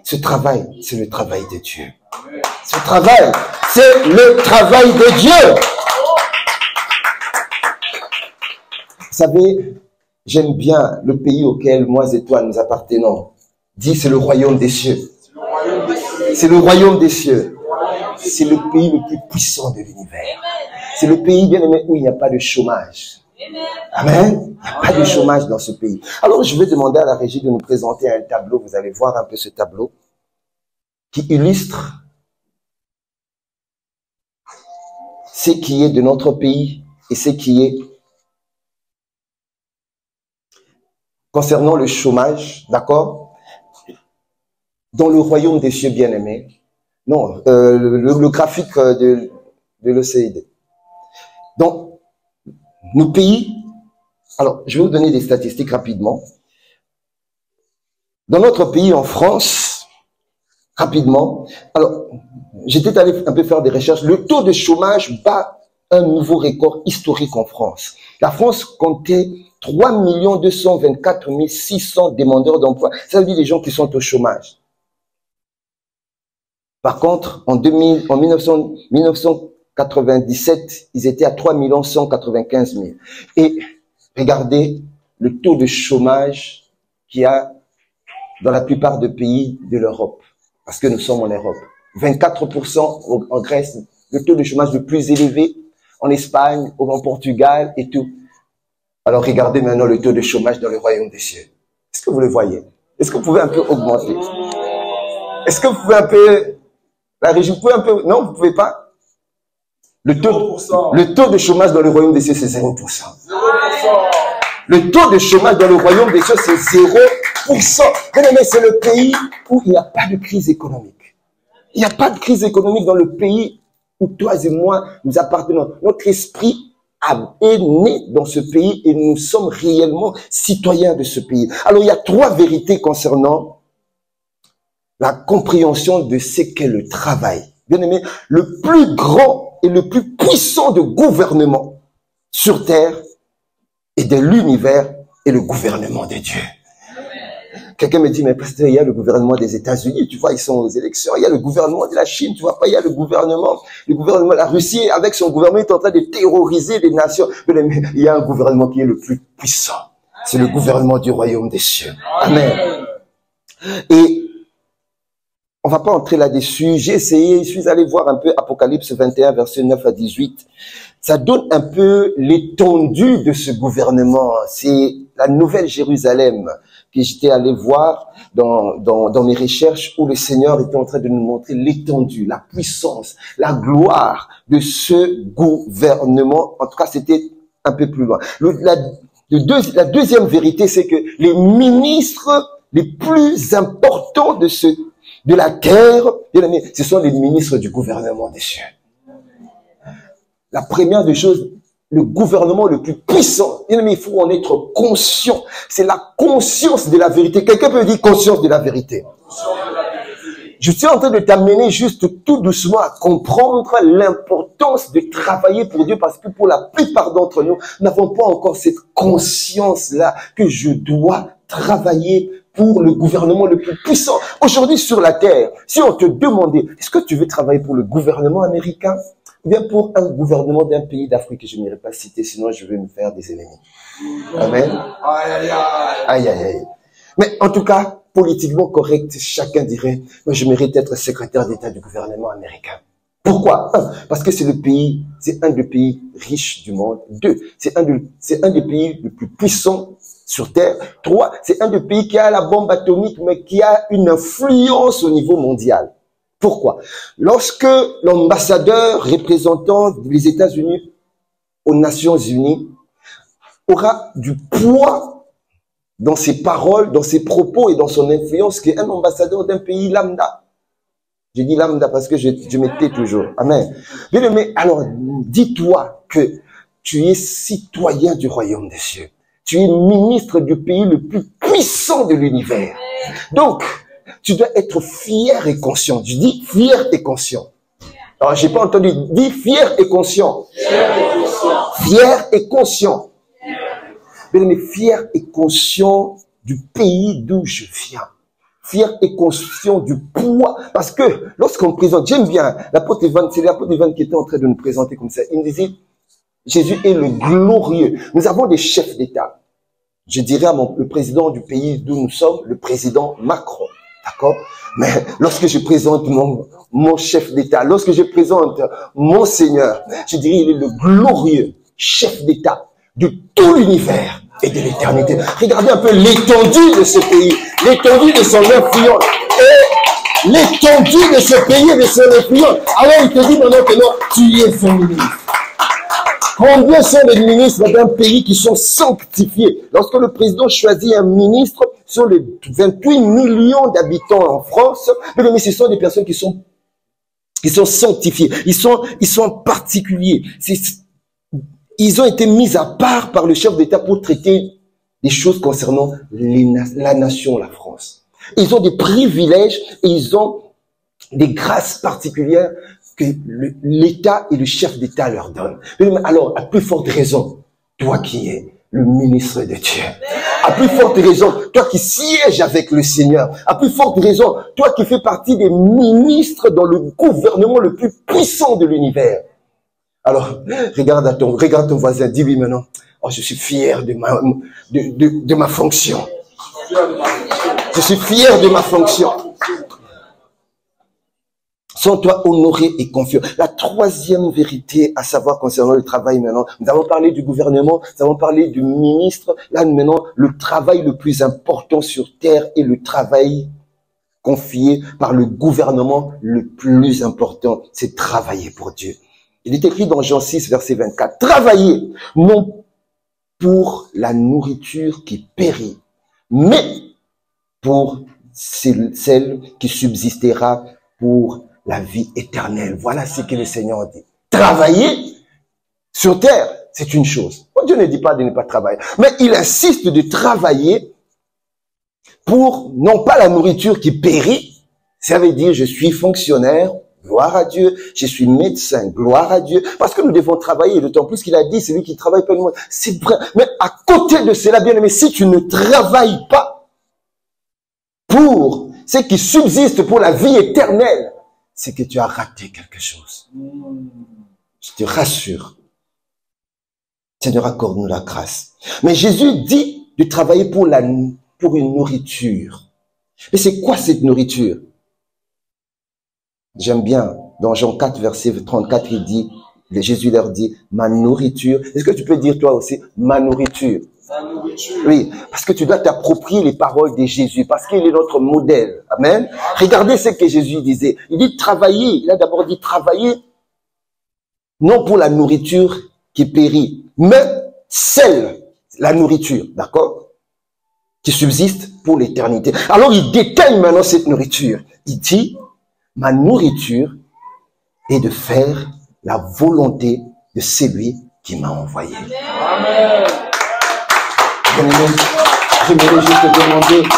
Ce travail, c'est le travail de Dieu. Amen. Ce travail, c'est le travail de Dieu. Vous savez, j'aime bien le pays auquel moi et toi nous appartenons. Dis, c'est le royaume des cieux. C'est le royaume des cieux. C'est le pays le plus puissant de l'univers. C'est le pays, bien aimé, où il n'y a pas de chômage. Amen. Il n'y a pas de chômage dans ce pays. Alors, je vais demander à la régie de nous présenter un tableau. Vous allez voir un peu ce tableau qui illustre ce qui est de notre pays et ce qui est concernant le chômage, d'accord? Dans le royaume des cieux bien-aimés. Non, le graphique de l'OCDE. Donc, nos pays, alors, je vais vous donner des statistiques rapidement. Dans notre pays, en France, rapidement, alors, j'étais allé un peu faire des recherches, le taux de chômage bat un nouveau record historique en France. La France comptait 3 224 600 demandeurs d'emploi. Ça veut dire les gens qui sont au chômage. Par contre, en 1997, ils étaient à 3 195 000. Et regardez le taux de chômage qu'il y a dans la plupart des pays de l'Europe. Parce que nous sommes en Europe. 24% en Grèce, le taux de chômage le plus élevé en Espagne, en Portugal et tout. Alors regardez maintenant le taux de chômage dans le royaume des cieux. Est-ce que vous le voyez? Est-ce que vous pouvez un peu augmenter? Est-ce que vous pouvez un peu... La régie, vous pouvez un peu... Non, vous pouvez pas? Le taux de chômage dans le royaume des cieux, c'est 0%. 0%. Le taux de chômage dans le royaume des cieux, c'est 0%. Mais c'est le pays où il n'y a pas de crise économique. Il n'y a pas de crise économique dans le pays où toi et moi, nous appartenons. Notre esprit est né dans ce pays et nous sommes réellement citoyens de ce pays. Alors, il y a 3 vérités concernant la compréhension de ce qu'est le travail. Bien aimé, le plus grand et le plus puissant de gouvernement sur terre et de l'univers est le gouvernement de Dieu. Quelqu'un me dit, mais pasteur, il y a le gouvernement des États-Unis, tu vois, ils sont aux élections. Il y a le gouvernement de la Chine, tu vois pas, il y a le gouvernement de la Russie, avec son gouvernement, est en train de terroriser les nations. Mais il y a un gouvernement qui est le plus puissant. C'est le gouvernement du royaume des cieux. Amen. Et on va pas entrer là-dessus. J'ai essayé, je suis allé voir un peu Apocalypse 21, versets 9 à 18. Ça donne un peu l'étendue de ce gouvernement. C'est la Nouvelle Jérusalem que j'étais allé voir dans mes recherches où le Seigneur était en train de nous montrer l'étendue, la puissance, la gloire de ce gouvernement. En tout cas, c'était un peu plus loin. La deuxième vérité, c'est que les ministres les plus importants de la terre, ce sont les ministres du gouvernement des cieux. la première des choses, le gouvernement le plus puissant. Mais il faut en être conscient. C'est la conscience de la vérité. Quelqu'un peut dire conscience de la vérité. Je suis en train de t'amener juste tout doucement à comprendre l'importance de travailler pour Dieu, parce que pour la plupart d'entre nous, n'avons pas encore cette conscience-là que je dois travailler pour le gouvernement le plus puissant. Aujourd'hui sur la terre, si on te demandait, est-ce que tu veux travailler pour le gouvernement américain ou bien pour un gouvernement d'un pays d'Afrique que je n'irai pas citer, sinon je vais me faire des ennemis. Amen. Aïe, aïe, aïe. Mais en tout cas, politiquement correct, chacun dirait, moi je mérite d'être secrétaire d'État du gouvernement américain. Pourquoi? Un, parce que c'est le pays, c'est un des pays riches du monde. Deux, c'est un des pays les plus puissants sur Terre. Trois, c'est un des pays qui a la bombe atomique, mais qui a une influence au niveau mondial. Pourquoi? Lorsque l'ambassadeur représentant les États-Unis aux Nations Unies aura du poids dans ses paroles, dans ses propos et dans son influence qu'un ambassadeur d'un pays lambda. Je dis lambda parce que je m'étais toujours. Amen. Mais alors, dis-toi que tu es citoyen du royaume des cieux. Tu es ministre du pays le plus puissant de l'univers. Donc, tu dois être fier et conscient. Je dis fier et conscient. Alors, j'ai pas entendu. Dis fier et conscient. Fier et conscient. Fier et conscient. Mais fier et conscient du pays d'où je viens. Fier et conscient du poids. Parce que lorsqu'on présente, j'aime bien l'apôtre Evan, c'est l'apôtre Evan qui était en train de nous présenter comme ça. Il me disait, Jésus est le glorieux. Nous avons des chefs d'État. Je dirais à le président du pays d'où nous sommes, le président Macron. D'accord? Mais lorsque je présente mon chef d'État, lorsque je présente mon Seigneur, je dirais il est le glorieux chef d'État de tout l'univers et de l'éternité. Regardez un peu l'étendue de ce pays, l'étendue de son influence et l'étendue de ce pays et de son influence. Alors il te dit maintenant que non, tu es son ministre. Combien sont les ministres d'un pays qui sont sanctifiés? Lorsque le président choisit un ministre sur les 28 millions d'habitants en France, mais ce sont des personnes qui sont sanctifiées. Ils sont particuliers. Ils ont été mis à part par le chef d'État pour traiter des choses concernant la nation, la France. Ils ont des privilèges et ils ont des grâces particulières que l'État et le chef d'État leur donnent. Alors, à plus forte raison, toi qui es le ministre de Dieu, à plus forte raison, toi qui sièges avec le Seigneur, à plus forte raison, toi qui fais partie des ministres dans le gouvernement le plus puissant de l'univers. Alors, regarde ton voisin, dis-lui maintenant, oh, je suis fier de ma fonction. Je suis fier de ma fonction. Sens-toi honoré et confiant. La troisième vérité à savoir concernant le travail maintenant, nous avons parlé du gouvernement, nous avons parlé du ministre. Là maintenant, le travail le plus important sur terre est le travail confié par le gouvernement le plus important, c'est travailler pour Dieu. Il est écrit dans Jean 6, verset 24, travaillez non pour la nourriture qui périt, mais pour celle qui subsistera pour la vie éternelle. Voilà ce que le Seigneur dit. Travailler sur terre, c'est une chose. Dieu ne dit pas de ne pas travailler. Mais il insiste de travailler pour, non pas la nourriture qui périt, ça veut dire je suis fonctionnaire, gloire à Dieu, je suis médecin, gloire à Dieu, parce que nous devons travailler, d'autant plus qu'il a dit, celui qui travaille pas le monde. C'est vrai. Mais à côté de cela, bien aimé, si tu ne travailles pas pour ce qui subsiste pour la vie éternelle, c'est que tu as raté quelque chose. Je te rassure. Seigneur, accorde-nous la grâce. Mais Jésus dit de travailler pour une nourriture. Mais c'est quoi cette nourriture? J'aime bien, dans Jean 4, verset 34, il dit, Jésus leur dit, ma nourriture. Est-ce que tu peux dire toi aussi, ma nourriture? Oui, parce que tu dois t'approprier les paroles de Jésus, parce qu'il est notre modèle. Amen. Regardez ce que Jésus disait. Il dit travailler. Il a d'abord dit travailler, non pour la nourriture qui périt, mais la nourriture, d'accord, qui subsiste pour l'éternité. Alors il détaille maintenant cette nourriture. Il dit, ma nourriture est de faire la volonté de celui qui m'a envoyé. Amen. J'aimerais juste te demander,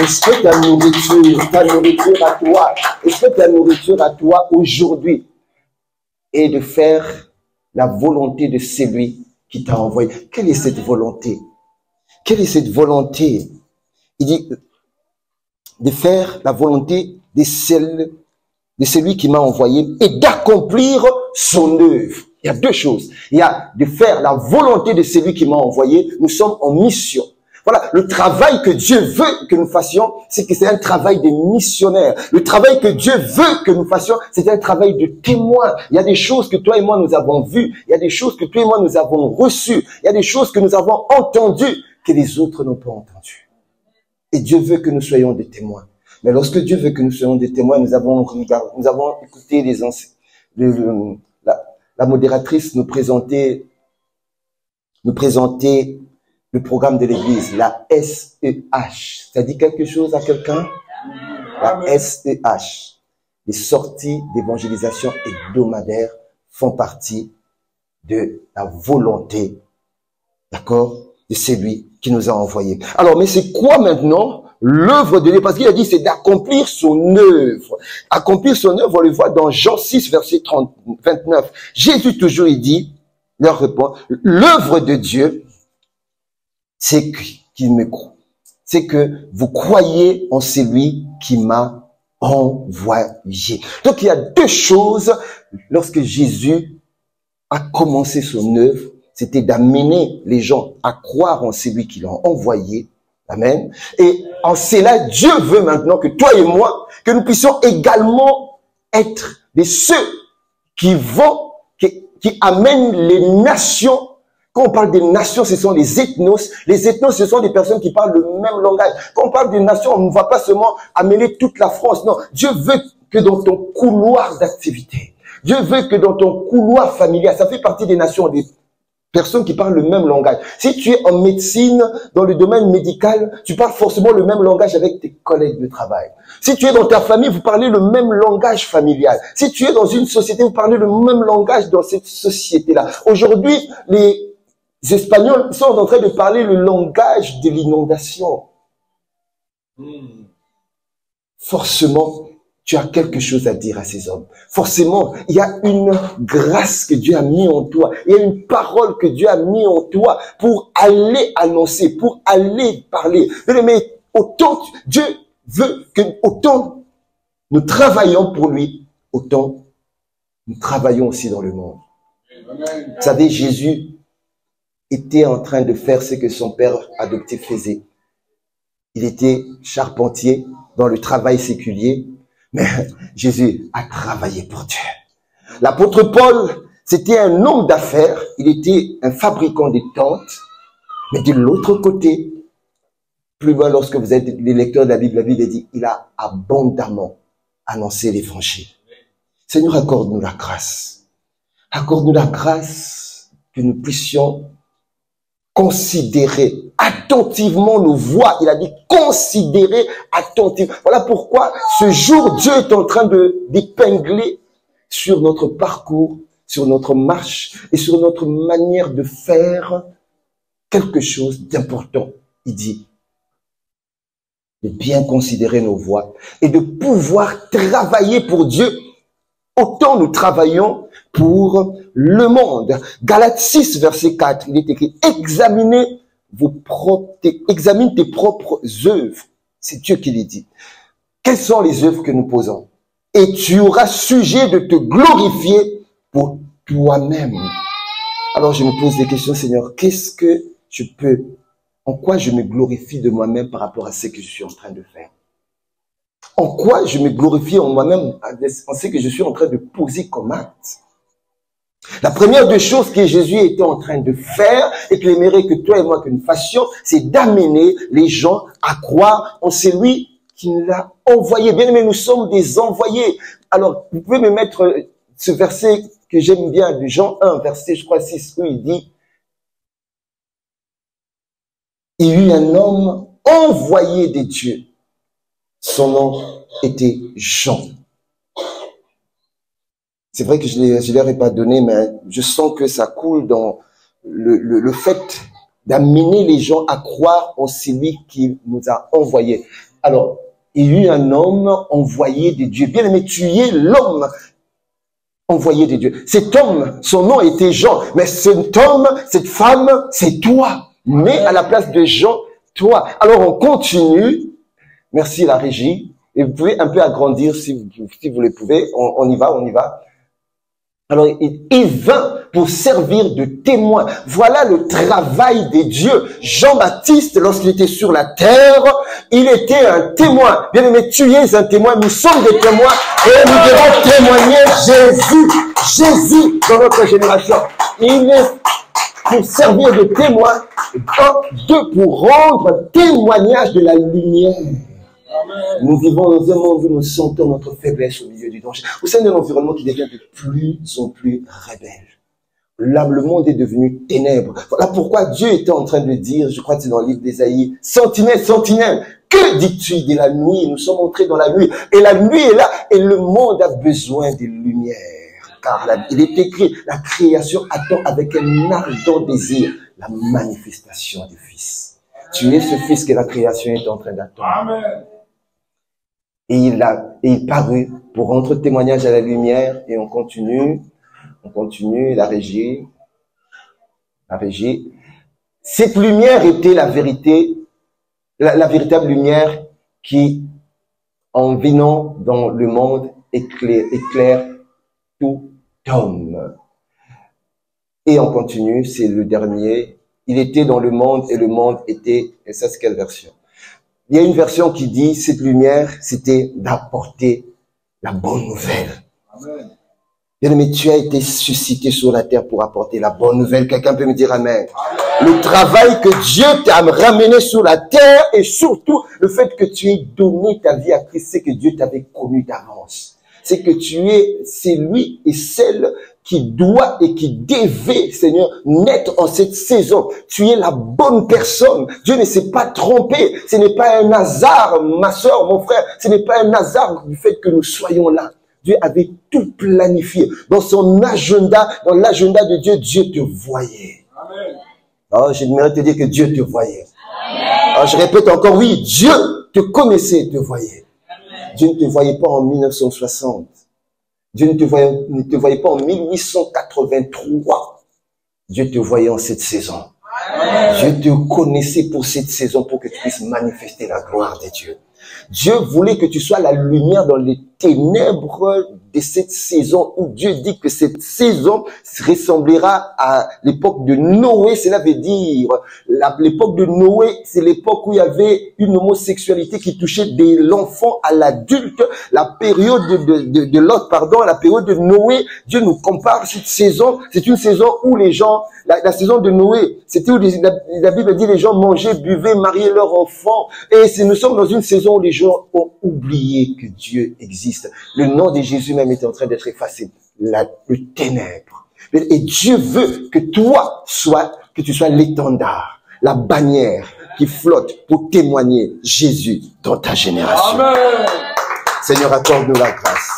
est-ce que ta nourriture à toi, est-ce que ta nourriture à toi aujourd'hui est de faire la volonté de celui qui t'a envoyé? Quelle est cette volonté? Quelle est cette volonté? Il dit de faire la volonté de celui qui m'a envoyé et d'accomplir son œuvre. Il y a deux choses. Il y a de faire la volonté de celui qui m'a envoyé. Nous sommes en mission. Voilà, le travail que Dieu veut que nous fassions, c'est que c'est un travail de missionnaire. Le travail que Dieu veut que nous fassions, c'est un travail de témoin. Il y a des choses que toi et moi nous avons vues. Il y a des choses que toi et moi nous avons reçues. Il y a des choses que nous avons entendues que les autres n'ont pas entendues. Et Dieu veut que nous soyons des témoins. Mais lorsque Dieu veut que nous soyons des témoins, nous avons écouté les la modératrice nous présenter le programme de l'église, la SEH. Ça dit quelque chose à quelqu'un? La SEH. Les sorties d'évangélisation hebdomadaires font partie de la volonté, d'accord, de celui qui nous a envoyés. Alors, mais c'est quoi maintenant l'œuvre de Dieu? Parce qu'il a dit c'est d'accomplir son œuvre. Accomplir son œuvre, on le voit dans Jean 6, verset 29. Jésus toujours, il dit, leur répond, l'œuvre de Dieu, c'est qu'il me croit. C'est que vous croyez en celui qui m'a envoyé. Donc il y a deux choses lorsque Jésus a commencé son œuvre, c'était d'amener les gens à croire en celui qui l'a envoyé. Amen. Et en cela, Dieu veut maintenant que toi et moi, que nous puissions également être de ceux qui amènent les nations. Quand on parle des nations, ce sont les ethnos. Les ethnos, ce sont des personnes qui parlent le même langage. Quand on parle des nations, on ne va pas seulement amener toute la France. Non, Dieu veut que dans ton couloir d'activité, Dieu veut que dans ton couloir familial, ça fait partie des nations, des personnes qui parlent le même langage. Si tu es en médecine, dans le domaine médical, tu parles forcément le même langage avec tes collègues de travail. Si tu es dans ta famille, vous parlez le même langage familial. Si tu es dans une société, vous parlez le même langage dans cette société-là. Aujourd'hui, les Espagnols sont en train de parler le langage de l'inondation. Forcément, tu as quelque chose à dire à ces hommes. Forcément, il y a une grâce que Dieu a mis en toi. Il y a une parole que Dieu a mis en toi pour aller annoncer, pour aller parler. Mais autant Dieu veut que, autant nous travaillons pour lui, autant nous travaillons aussi dans le monde. Amen. Vous savez, Jésus était en train de faire ce que son père adoptif faisait. Il était charpentier dans le travail séculier, mais Jésus a travaillé pour Dieu. L'apôtre Paul, c'était un homme d'affaires, il était un fabricant de tentes, mais de l'autre côté, plus loin lorsque vous êtes les lecteurs de la Bible dit, il a abondamment annoncé l'évangile. Seigneur, accorde-nous la grâce. Accorde-nous la grâce que nous puissions considérer attentivement nos voix. Il a dit considérer attentivement. Voilà pourquoi ce jour, Dieu est en train d'épingler sur notre parcours, sur notre marche et sur notre manière de faire quelque chose d'important. Il dit de bien considérer nos voix et de pouvoir travailler pour Dieu autant nous travaillons pour le monde. Galates 6, verset 4, il est écrit, examine tes propres œuvres. C'est Dieu qui les dit. Quelles sont les œuvres que nous posons? Et tu auras sujet de te glorifier pour toi-même. Alors je me pose des questions, Seigneur, en quoi je me glorifie de moi-même par rapport à ce que je suis en train de faire? En quoi je me glorifie en moi-même en ce que je suis en train de poser comme acte? La première des choses que Jésus était en train de faire et qu'il aimerait que toi et moi que nous fassions, c'est d'amener les gens à croire en celui qui l'a envoyé. Bien aimé, nous sommes des envoyés. Alors, vous pouvez me mettre ce verset que j'aime bien de Jean 1, verset, je crois, 6, où il dit, il y eut un homme envoyé des dieux. Son nom était Jean. C'est vrai que je ne leur ai pas donné, mais je sens que ça coule dans le fait d'amener les gens à croire en celui qui nous a envoyés. Alors, il y a eu un homme envoyé de Dieu. Bien aimé, tu es l'homme envoyé de Dieu. Cet homme, son nom était Jean, mais cet homme, cette femme, c'est toi. Mais à la place de Jean, toi. Alors on continue. Merci la régie. Et vous pouvez un peu agrandir si vous le pouvez. On y va. Alors, il vint pour servir de témoin. Voilà le travail des dieux. Jean-Baptiste, lorsqu'il était sur la terre, il était un témoin. Bien aimé, tu es un témoin. Nous sommes des témoins et nous devons témoigner Jésus dans notre génération. Il est pour servir de témoin. 1, 2, pour rendre témoignage de la lumière. Nous vivons dans un monde où nous sentons notre faiblesse au milieu du danger. Au sein de l'environnement qui devient de plus en plus rebelle. Là, le monde est devenu ténèbres. Voilà pourquoi Dieu était en train de dire, je crois que c'est dans le livre d'Ésaïe, sentinelle, sentinelle, que dis-tu de la nuit? Nous sommes entrés dans la nuit. Et la nuit est là et le monde a besoin de lumière. Car il est écrit, la création attend avec un ardent désir la manifestation du Fils. Tu es ce Fils que la création est en train d'attendre. Amen. Et il parut pour rendre témoignage à la lumière et on continue, la régie. Cette lumière était la vérité, la véritable lumière qui, en venant dans le monde, éclaire tout homme. Et on continue, c'est le dernier. Il était dans le monde et le monde était, et ça c'est quelle version? Il y a une version qui dit, cette lumière, c'était d'apporter la bonne nouvelle. Amen. Bien-aimé, tu as été suscité sur la terre pour apporter la bonne nouvelle. Quelqu'un peut me dire amen. Amen. Le travail que Dieu t'a ramené sur la terre et surtout le fait que tu aies donné ta vie à Christ, c'est que Dieu t'avait connu d'avance. C'est que tu es celui et celle qui doit et qui devait, Seigneur, naître en cette saison. Tu es la bonne personne. Dieu ne s'est pas trompé. Ce n'est pas un hasard, ma soeur, mon frère. Ce n'est pas un hasard du fait que nous soyons là. Dieu avait tout planifié. Dans son agenda, dans l'agenda de Dieu, Dieu te voyait. Amen. Oh, j'aimerais te dire que Dieu te voyait. Oh, je répète encore, oui, Dieu te connaissait et te voyait. Amen. Dieu ne te voyait pas en 1960. Dieu ne te voyait pas en 1883. Dieu te voyait en cette saison. Amen. Dieu te connaissait pour cette saison, pour que tu puisses manifester la gloire de Dieu. Dieu voulait que tu sois la lumière dans les ténèbres de cette saison où Dieu dit que cette saison ressemblera à l'époque de Noé. Cela veut dire, l'époque de Noé, c'est l'époque où il y avait une homosexualité qui touchait de l'enfant à l'adulte. La période de Lot, la période de Noé, Dieu nous compare cette saison. C'est une saison où les gens, la saison de Noé, c'était où la Bible dit les gens mangeaient, buvaient, mariaient leurs enfants. Et nous sommes dans une saison où les gens ont oublié que Dieu existe. Le nom de Jésus même est en train d'être effacé. Le ténèbre. Et Dieu veut que tu sois l'étendard, la bannière qui flotte pour témoigner Jésus dans ta génération. Amen. Seigneur, accorde-nous la grâce.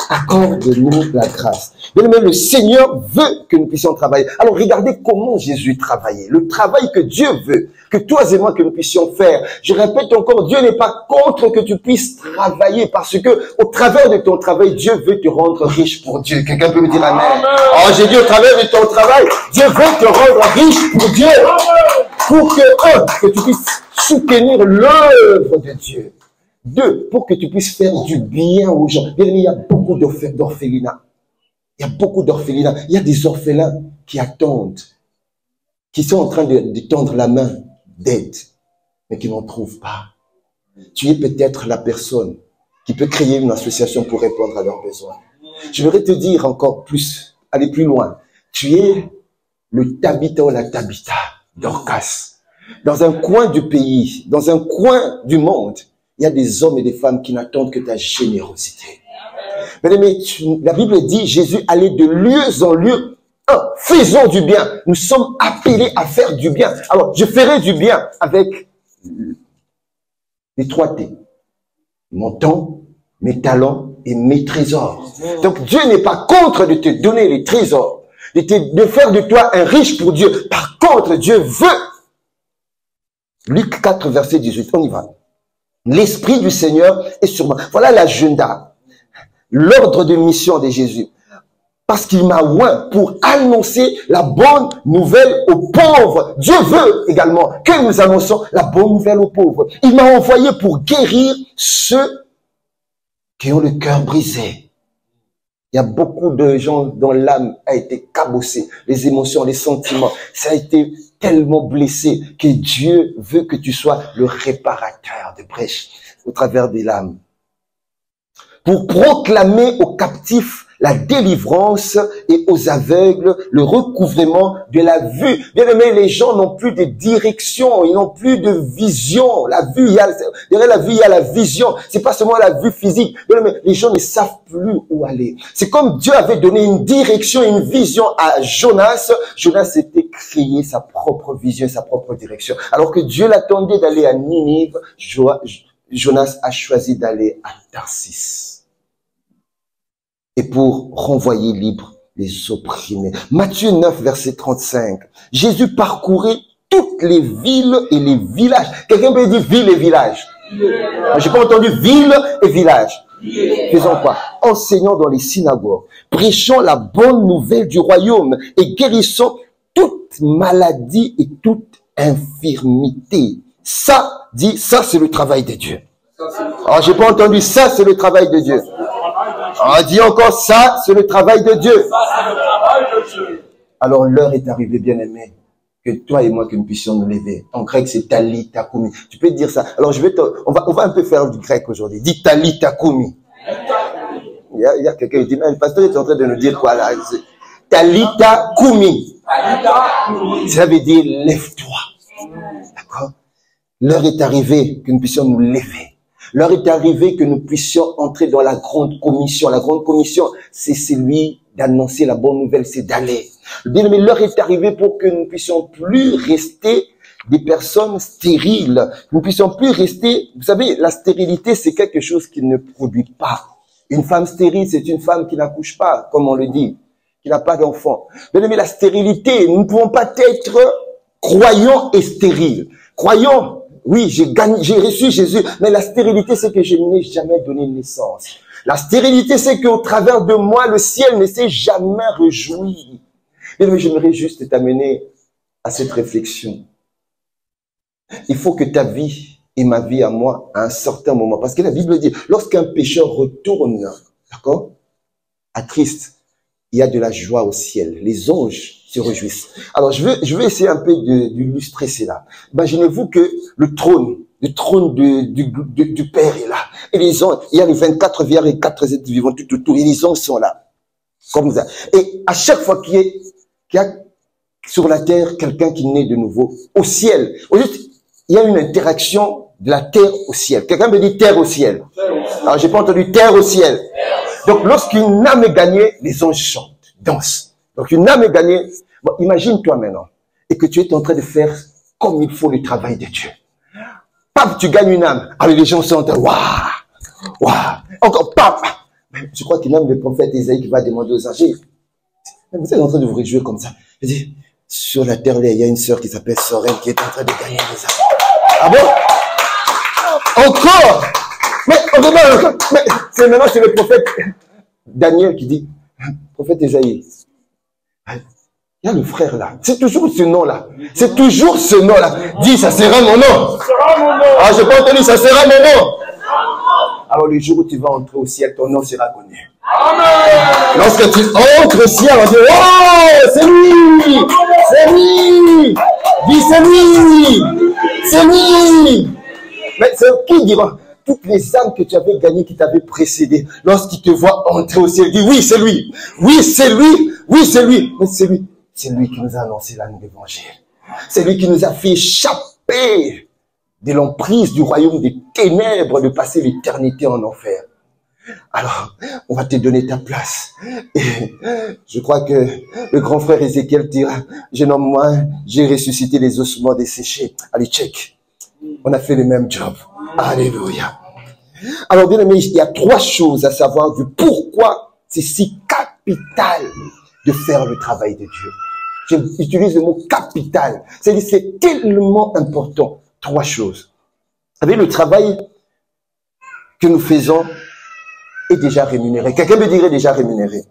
Accorde-nous la grâce. Bien aimé, le Seigneur veut que nous puissions travailler. Alors regardez comment Jésus travaillait. Le travail que Dieu veut, que toi et moi que nous puissions faire. Je répète encore, Dieu n'est pas contre que tu puisses travailler parce que au travers de ton travail, Dieu veut te rendre riche pour Dieu. Quelqu'un peut me dire amen. Oh, j'ai dit au travers de ton travail, Dieu veut te rendre riche pour Dieu. Pour que tu puisses soutenir l'œuvre de Dieu. 2, pour que tu puisses faire du bien aux gens. Bien aimé, il y a beaucoup d'orphelinats. Il y a beaucoup d'orphelinats. Il y a des orphelins qui attendent, qui sont en train de tendre la main d'aide, mais qui n'en trouvent pas. Tu es peut-être la personne qui peut créer une association pour répondre à leurs besoins. Je voudrais te dire encore plus, aller plus loin. Tu es le Tabitha ou la Tabitha Dorcas. Dans un coin du pays, dans un coin du monde, il y a des hommes et des femmes qui n'attendent que ta générosité. Mais la Bible dit, Jésus allait de lieu en lieu. Faisons du bien. Nous sommes appelés à faire du bien. Alors, je ferai du bien avec les 3 T. Mon temps, mes talents est mes trésors. Donc Dieu n'est pas contre de te donner les trésors, de faire de toi un riche pour Dieu. Par contre, Dieu veut. Luc 4, verset 18, on y va. L'Esprit du Seigneur est sur moi. Voilà l'agenda, l'ordre de mission de Jésus. Parce qu'il m'a oint pour annoncer la bonne nouvelle aux pauvres. Dieu veut également que nous annoncions la bonne nouvelle aux pauvres. Il m'a envoyé pour guérir ceux qui ont le cœur brisé. Il y a beaucoup de gens dont l'âme a été cabossée, les émotions, les sentiments. Ça a été tellement blessé que Dieu veut que tu sois le réparateur de brèches au travers de l'âme. Pour proclamer aux captifs la délivrance et aux aveugles le recouvrement de la vue. Bien aimé, les gens n'ont plus de direction, ils n'ont plus de vision. La vue, derrière la vue, il y a la vision. C'est pas seulement la vue physique. Bien aimé, les gens ne savent plus où aller. C'est comme Dieu avait donné une direction, une vision à Jonas. Jonas s'était créé sa propre vision, sa propre direction. Alors que Dieu l'attendait d'aller à Ninive, Jonas a choisi d'aller à Tarsis. Et pour renvoyer libre les opprimés. Matthieu 9, verset 35. Jésus parcourait toutes les villes et les villages. Quelqu'un peut dire ville et village. J'ai pas entendu ville et village. Faisons quoi? Enseignant dans les synagogues, prêchant la bonne nouvelle du royaume et guérissant toute maladie et toute infirmité. Ça, c'est le travail de Dieu. Alors, j'ai pas entendu ça, c'est le travail de Dieu. On dit encore ça, c'est le travail de Dieu. Alors l'heure est arrivée, bien-aimé, que toi et moi, que nous puissions nous lever. En grec, c'est Talita Koumi. Tu peux dire ça. Alors on va un peu faire du grec aujourd'hui. Dis Talita Koumi. Il y a quelqu'un qui dit, mais le pasteur est en train de nous dire quoi là? Talita Koumi. Ça veut dire lève-toi. D'accord? L'heure est arrivée que nous puissions nous lever. L'heure est arrivée que nous puissions entrer dans la grande commission. La grande commission, c'est celui d'annoncer la bonne nouvelle, c'est d'aller. Bien, mais l'heure est arrivée pour que nous ne puissions plus rester des personnes stériles. Nous ne puissions plus rester... Vous savez, la stérilité, c'est quelque chose qui ne produit pas. Une femme stérile, c'est une femme qui n'accouche pas, comme on le dit, qui n'a pas d'enfant. Bien, mais la stérilité, nous ne pouvons pas être croyants et stériles. Croyants, oui, j'ai reçu Jésus, mais la stérilité, c'est que je n'ai jamais donné naissance. La stérilité, c'est qu'au travers de moi, le ciel ne s'est jamais réjoui. Mais j'aimerais juste t'amener à cette réflexion. Il faut que ta vie et ma vie à moi, à un certain moment, parce que la Bible dit, lorsqu'un pécheur retourne, d'accord, attriste, il y a de la joie au ciel. Les anges se réjouissent. Alors, je vais essayer un peu d'illustrer cela. Imaginez-vous que le trône du Père est là. Et les anges, il y a les 24 vierges et 4 êtres vivants tout autour. Et les anges sont là. Comme ça. Et à chaque fois qu'il y a sur la terre quelqu'un qui naît de nouveau, au ciel, il y a une interaction de la terre au ciel. Quelqu'un me dit terre au ciel. Alors, j'ai pas entendu terre au ciel. Donc, lorsqu'une âme est gagnée, les anges chantent, dansent. Donc, une âme est gagnée. Bon, imagine-toi maintenant, et que tu es en train de faire comme il faut le travail de Dieu. Paf, tu gagnes une âme. Alors, les gens sont en train de, waouh, waouh, encore, paf. Je crois qu'il y a même le prophète Isaïe qui va demander aux anges, vous êtes en train de vous réjouir comme ça. Je dis, sur la terre, il y a une sœur qui s'appelle Sorel qui est en train de gagner les âmes. Ah bon? Encore? Mais c'est maintenant, c'est le prophète Daniel qui dit, prophète Isaïe, il y a le frère là. C'est toujours ce nom-là. C'est toujours ce nom-là. Dis, ça sera mon nom. Ah, j'ai pas entendu, ça sera mon nom. Alors, le jour où tu vas entrer au ciel, ton nom sera connu. Amen. Lorsque tu entres au ciel, on va dire, oh, c'est lui. C'est lui. Dis, c'est lui. C'est lui. Mais c'est qui dira? Toutes les âmes que tu avais gagnées, qui t'avaient précédé, lorsqu'ils te voient entrer au ciel, dis oui, c'est lui. Oui, c'est lui. Oui, c'est lui. Mais c'est lui. C'est lui qui nous a annoncé l'évangile. C'est lui qui nous a fait échapper de l'emprise du royaume des ténèbres, de passer l'éternité en enfer. Alors, on va te donner ta place. Et je crois que le grand frère Ézéchiel dira, jeune homme, moi, j'ai ressuscité les ossements desséchés. Allez, check. On a fait le même job. Alléluia. Alors, bien aimé, il y a 3 choses à savoir du pourquoi c'est si capital de faire le travail de Dieu. J'utilise le mot capital. C'est-à-dire, c'est tellement important. 3 choses. Vous savez, le travail que nous faisons est déjà rémunéré. Quelqu'un me dirait déjà rémunéré.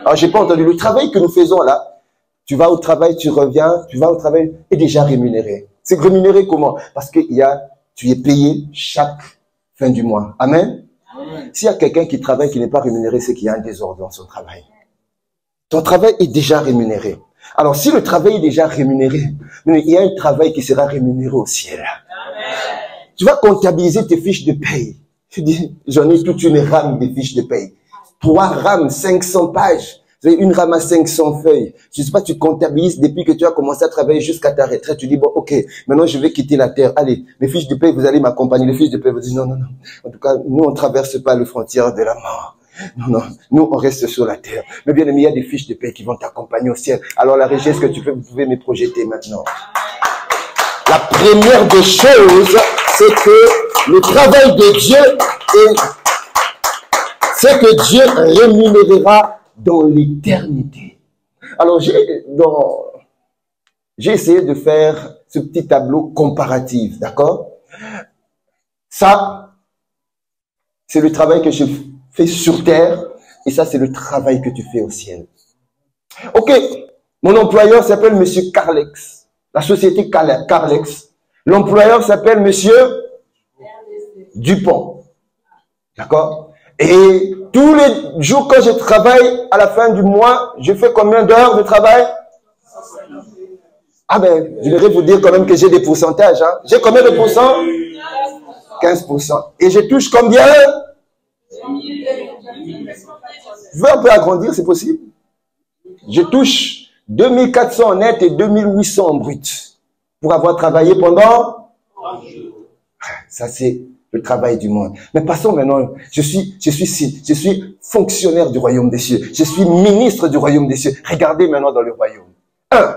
Alors, j'ai pas entendu. Le travail que nous faisons là, tu vas au travail, tu reviens, tu vas au travail, est déjà rémunéré. C'est rémunéré comment? Parce que tu es payé chaque fin du mois. Amen. S'il y a quelqu'un qui travaille qui n'est pas rémunéré, c'est qu'il y a un désordre dans son travail. Ton travail est déjà rémunéré. Alors, si le travail est déjà rémunéré, il y a un travail qui sera rémunéré au ciel. Tu vas comptabiliser tes fiches de paye. Tu dis, j'en ai toute une rame de fiches de paye. 3 rames, 500 pages. Une rame à 500 feuilles. Je sais pas, tu comptabilises depuis que tu as commencé à travailler jusqu'à ta retraite. Tu dis, bon, ok, maintenant je vais quitter la terre. Allez, les fiches de paye, vous allez m'accompagner. Les fiches de paye, vous dites, non, non, non. En tout cas, nous, on traverse pas les frontières de la mort. Non, non, nous, on reste sur la terre. Mais bien aimé, il y a des fiches de paye qui vont t'accompagner au ciel. Alors, la régie, est-ce que vous pouvez me projeter maintenant? La première des choses, c'est que le travail de Dieu c'est que Dieu rémunérera dans l'éternité. Alors, j'ai essayé de faire ce petit tableau comparatif, d'accord? Ça, c'est le travail que je fais sur terre, et ça, c'est le travail que tu fais au ciel. Ok, mon employeur s'appelle Monsieur Carlex, la société Carlex. L'employeur s'appelle Monsieur Dupont, d'accord? Et tous les jours quand je travaille, à la fin du mois, je fais combien d'heures de travail? Ah ben, je devrais vous dire quand même que j'ai des pourcentages. Hein. J'ai combien de pourcents? 15%. Et je touche combien? Je veux un peu agrandir, c'est possible? Je touche 2400 en net et 2800 en brut. Pour avoir travaillé pendant? Ça c'est le travail du monde. Mais passons maintenant, je suis fonctionnaire du royaume des cieux. Je suis ministre du royaume des cieux. Regardez maintenant dans le royaume. 1.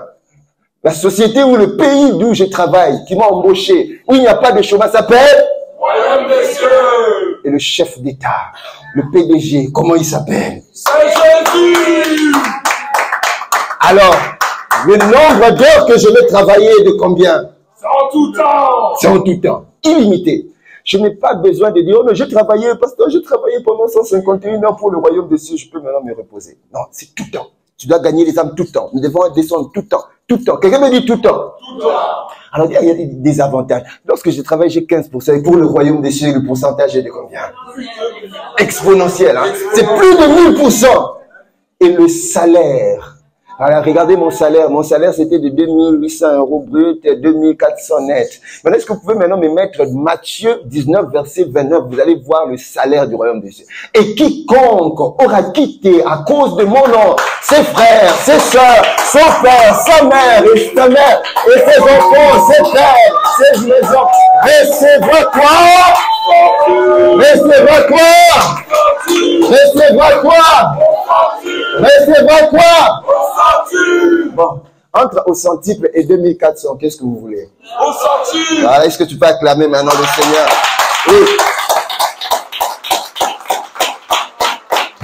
La société ou le pays d'où je travaille, qui m'a embauché, où il n'y a pas de chômage, s'appelle royaume des cieux. Et le chef d'État, le PDG, comment il s'appelle? C'est Jésus. Alors, le nombre d'heures que je vais travailler est de combien? C'est en tout temps. C'est en tout temps. Illimité. Je n'ai pas besoin de dire, oh, mais j'ai travaillé, pasteur, j'ai travaillé pendant 151 ans pour le royaume des cieux, je peux maintenant me reposer. Non, c'est tout le temps. Tu dois gagner les âmes tout le temps. Nous devons descendre tout le temps. Tout le temps. Quelqu'un me dit tout le temps. Tout le temps. Alors, il y a des avantages. Lorsque je travaille, j'ai 15%. Et pour le royaume des cieux, le pourcentage est de combien? Exponentiel. Hein? C'est plus de 1000%. Et le salaire. Alors, regardez mon salaire. Mon salaire, c'était de 2800 € brut et 2400 net. Maintenant, est-ce que vous pouvez maintenant me mettre Matthieu 19, verset 29? Vous allez voir le salaire du royaume des cieux. Et quiconque aura quitté à cause de mon nom ses frères, ses soeurs, son père, sa mère et sa mère, et ses enfants, ses pères, ses maisons, recevra quoi? Recevra quoi? Recevra quoi? Recevra quoi? Bon, entre au centuple et 2400, qu'est-ce que vous voulez? Au centuple. Ah, est-ce que tu peux acclamer maintenant le Seigneur? Oui.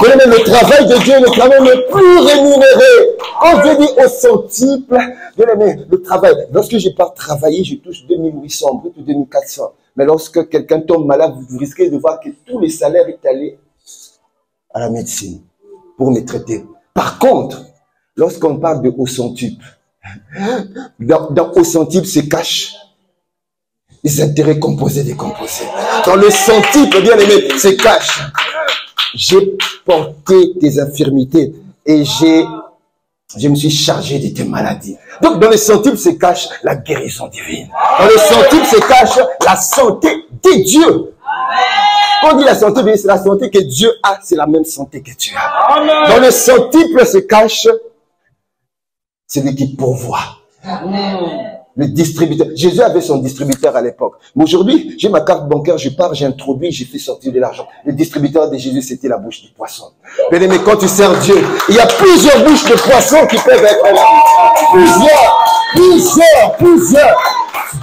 Le travail de Dieu est le travail le plus rémunéré. Quand Dieu dit au centuple, bien aimé, le travail. Lorsque je pars travailler, je touche 2800 brut ou 2400. Mais lorsque quelqu'un tombe malade, vous risquez de voir que tous les salaires est allé à la médecine pour me traiter. Par contre, lorsqu'on parle de haut centuple, dans haut centuple se cachent les intérêts composés et décomposés. Dans le centuple, bien aimé, se cache. J'ai porté tes infirmités et je me suis chargé de tes maladies. Donc, dans le centuple se cache la guérison divine. Dans le centuple se cache la santé de Dieu. Quand on dit la santé, c'est la santé que Dieu a, c'est la même santé que tu as. Amen. Dans le centuple se cache celui qui pourvoit. Amen. Le distributeur. Jésus avait son distributeur à l'époque. Mais aujourd'hui, j'ai ma carte bancaire, je pars, j'introduis, j'ai fait sortir de l'argent. Le distributeur de Jésus, c'était la bouche du poisson. Mais quand tu sers Dieu, il y a plusieurs bouches de poissons qui peuvent être là. Plusieurs.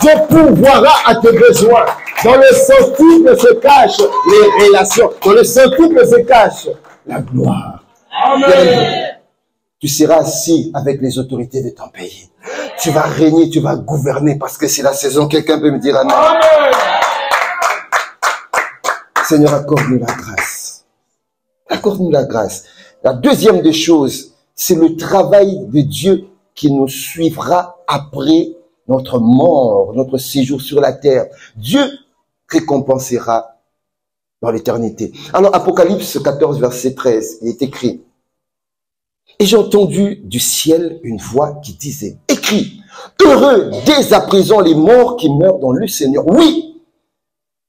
Dieu pourvoira à tes besoins. Dans le centuple se cachent les relations. Dans le centuple se cache la gloire. Amen. Tu seras assis avec les autorités de ton pays. Tu vas régner, tu vas gouverner parce que c'est la saison. Quelqu'un peut me dire amen. Amen. Seigneur, accorde-nous la grâce. Accorde-nous la grâce. La deuxième des choses, c'est le travail de Dieu qui nous suivra après notre mort, notre séjour sur la terre. Dieu récompensera dans l'éternité. Alors, Apocalypse 14, verset 13, il est écrit: et j'ai entendu du ciel une voix qui disait, écris, heureux dès à présent les morts qui meurent dans le Seigneur. Oui,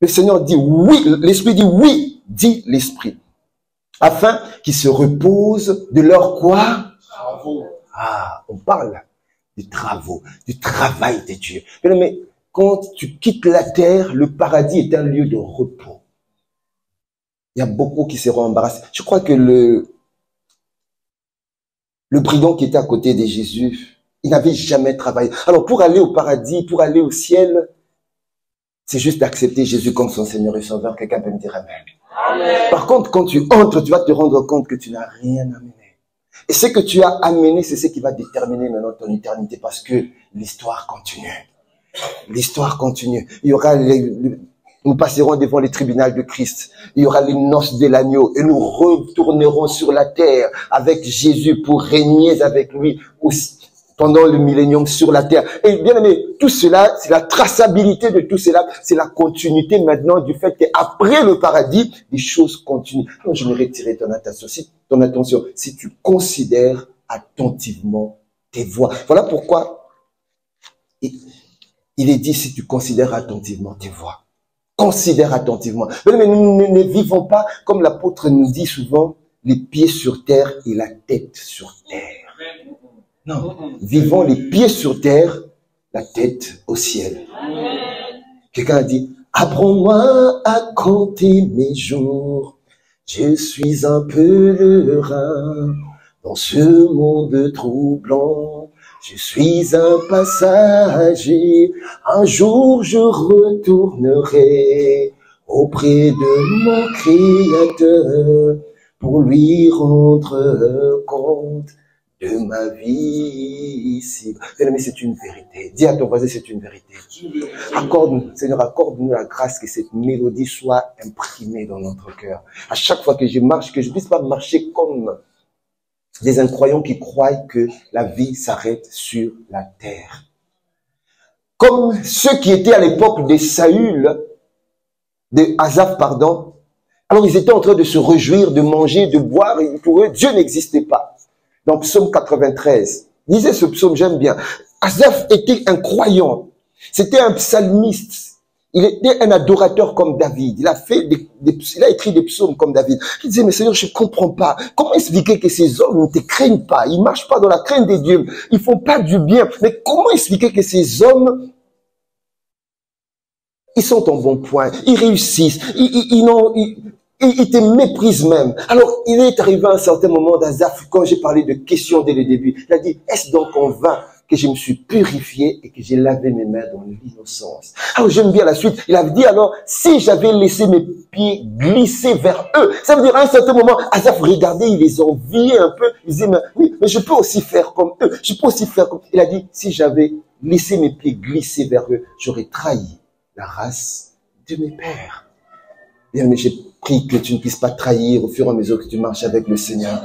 le Seigneur dit oui, l'Esprit dit oui, dit l'Esprit, afin qu'ils se reposent de leur quoi? Travaux. Ah, on parle des travaux, du travail de Dieu. Mais quand tu quittes la terre, le paradis est un lieu de repos. Il y a beaucoup qui seront embarrassés. Je crois que le brigand qui était à côté de Jésus, il n'avait jamais travaillé. Alors pour aller au paradis, pour aller au ciel, c'est juste d'accepter Jésus comme son Seigneur et Sauveur. Quelqu'un peut me dire amen. Amen. Par contre, quand tu entres, tu vas te rendre compte que tu n'as rien amené. Et ce que tu as amené, c'est ce qui va déterminer maintenant ton éternité, parce que l'histoire continue. L'histoire continue. Il y aura nous passerons devant les tribunaux de Christ. Il y aura les noces de l'agneau et nous retournerons sur la terre avec Jésus pour régner avec lui aussi pendant le millénium sur la terre. Et bien aimé, tout cela, c'est la traçabilité de tout cela, c'est la continuité maintenant du fait qu'après le paradis, les choses continuent. Alors je vais retirer ton attention, si tu considères attentivement tes voies. Voilà pourquoi il est dit, si tu considères attentivement tes voies. Considère attentivement. Mais nous ne vivons pas, comme l'apôtre nous dit souvent, les pieds sur terre et la tête sur terre. Non, vivons les pieds sur terre, la tête au ciel. Quelqu'un a dit, apprends-moi à compter mes jours. Je suis un pèlerin dans ce monde troublant. Je suis un passager, un jour je retournerai auprès de mon Créateur pour lui rendre compte de ma vie ici. Mais c'est une vérité. Dis à ton voisin, c'est une vérité. Accorde-nous, Seigneur, accorde-nous la grâce que cette mélodie soit imprimée dans notre cœur. À chaque fois que je marche, que je ne puisse pas marcher comme des incroyants qui croient que la vie s'arrête sur la terre. Comme ceux qui étaient à l'époque de Saül, de Asaph, pardon. Alors ils étaient en train de se réjouir, de manger, de boire, et pour eux, Dieu n'existait pas. Donc psaume 93. Lisez ce psaume, j'aime bien. Asaph était un croyant. C'était un psalmiste. Il était un adorateur comme David. Il a écrit des psaumes comme David. Il disait, mais Seigneur, je ne comprends pas. Comment expliquer que ces hommes ne te craignent pas? Ils ne marchent pas dans la crainte de Dieu. Ils ne font pas du bien. Mais comment expliquer que ces hommes, ils sont en bon point, ils réussissent, ils te méprisent même. Alors, il est arrivé à un certain moment d'Asaph, quand j'ai parlé de questions dès le début. Il a dit, est-ce donc en vain que je me suis purifié et que j'ai lavé mes mains dans l'innocence? Alors j'aime bien la suite. Il a dit alors, si j'avais laissé mes pieds glisser vers eux, ça veut dire à un certain moment, Asaph regardait, il les enviait un peu. Il disait, mais oui, mais je peux aussi faire comme eux. Je peux aussi faire comme... Il a dit, si j'avais laissé mes pieds glisser vers eux, j'aurais trahi la race de mes pères. Bien, mais j'ai prie que tu ne puisses pas trahir au fur et à mesure que tu marches avec le Seigneur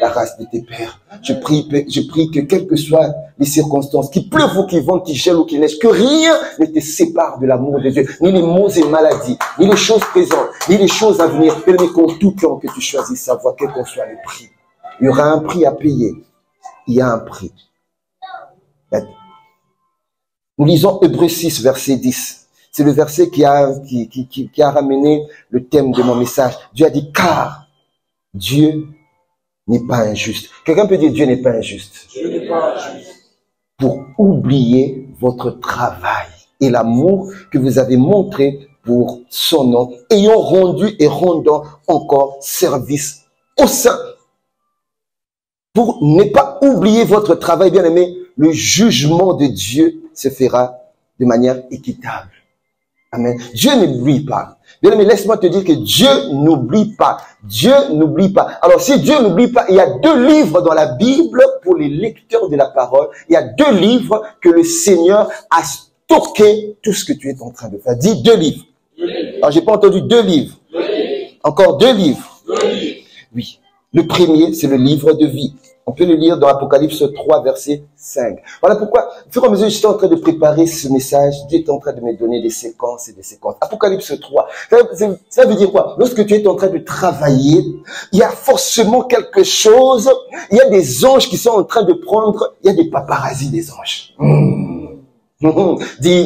la race de tes pères. Je prie que quelles que soient les circonstances, qu'il pleuve ou qu'il vente, qu'il gèle ou qu'il neige, que rien ne te sépare de l'amour de Dieu, ni les maux et maladies, ni les choses présentes, ni les choses à venir. Mais qu'en tout temps que tu choisis sa voie, quel qu'en soit le prix, il y aura un prix à payer. Il y a un prix. Nous lisons Hébreux 6, verset 10. C'est le verset qui a ramené le thème de mon message. Dieu a dit, car Dieu n'est pas injuste. Quelqu'un peut dire, Dieu n'est pas injuste. Dieu n'est pas injuste. Pour oublier votre travail et l'amour que vous avez montré pour son nom, ayant rendu et rendant encore service au sein. Pour ne pas oublier votre travail, bien aimé, le jugement de Dieu se fera de manière équitable. Amen. Dieu n'oublie pas. Bien aimé, laisse-moi te dire que Dieu n'oublie pas. Dieu n'oublie pas. Alors, si Dieu n'oublie pas, il y a 2 livres dans la Bible pour les lecteurs de la parole. Il y a 2 livres que le Seigneur a stocké tout ce que tu es en train de faire. Dis 2 livres. Alors, j'ai pas entendu 2 livres. Encore 2 livres. Oui. Le premier, c'est le livre de vie. On peut le lire dans Apocalypse 3, verset 5. Voilà pourquoi, au fur et à mesure que j'étais en train de préparer ce message, Dieu est en train de me donner des séquences et des séquences. Apocalypse 3, ça veut dire quoi? Lorsque tu es en train de travailler, il y a forcément quelque chose, il y a des anges qui sont en train de prendre, il y a des paparazzis des anges. Dis,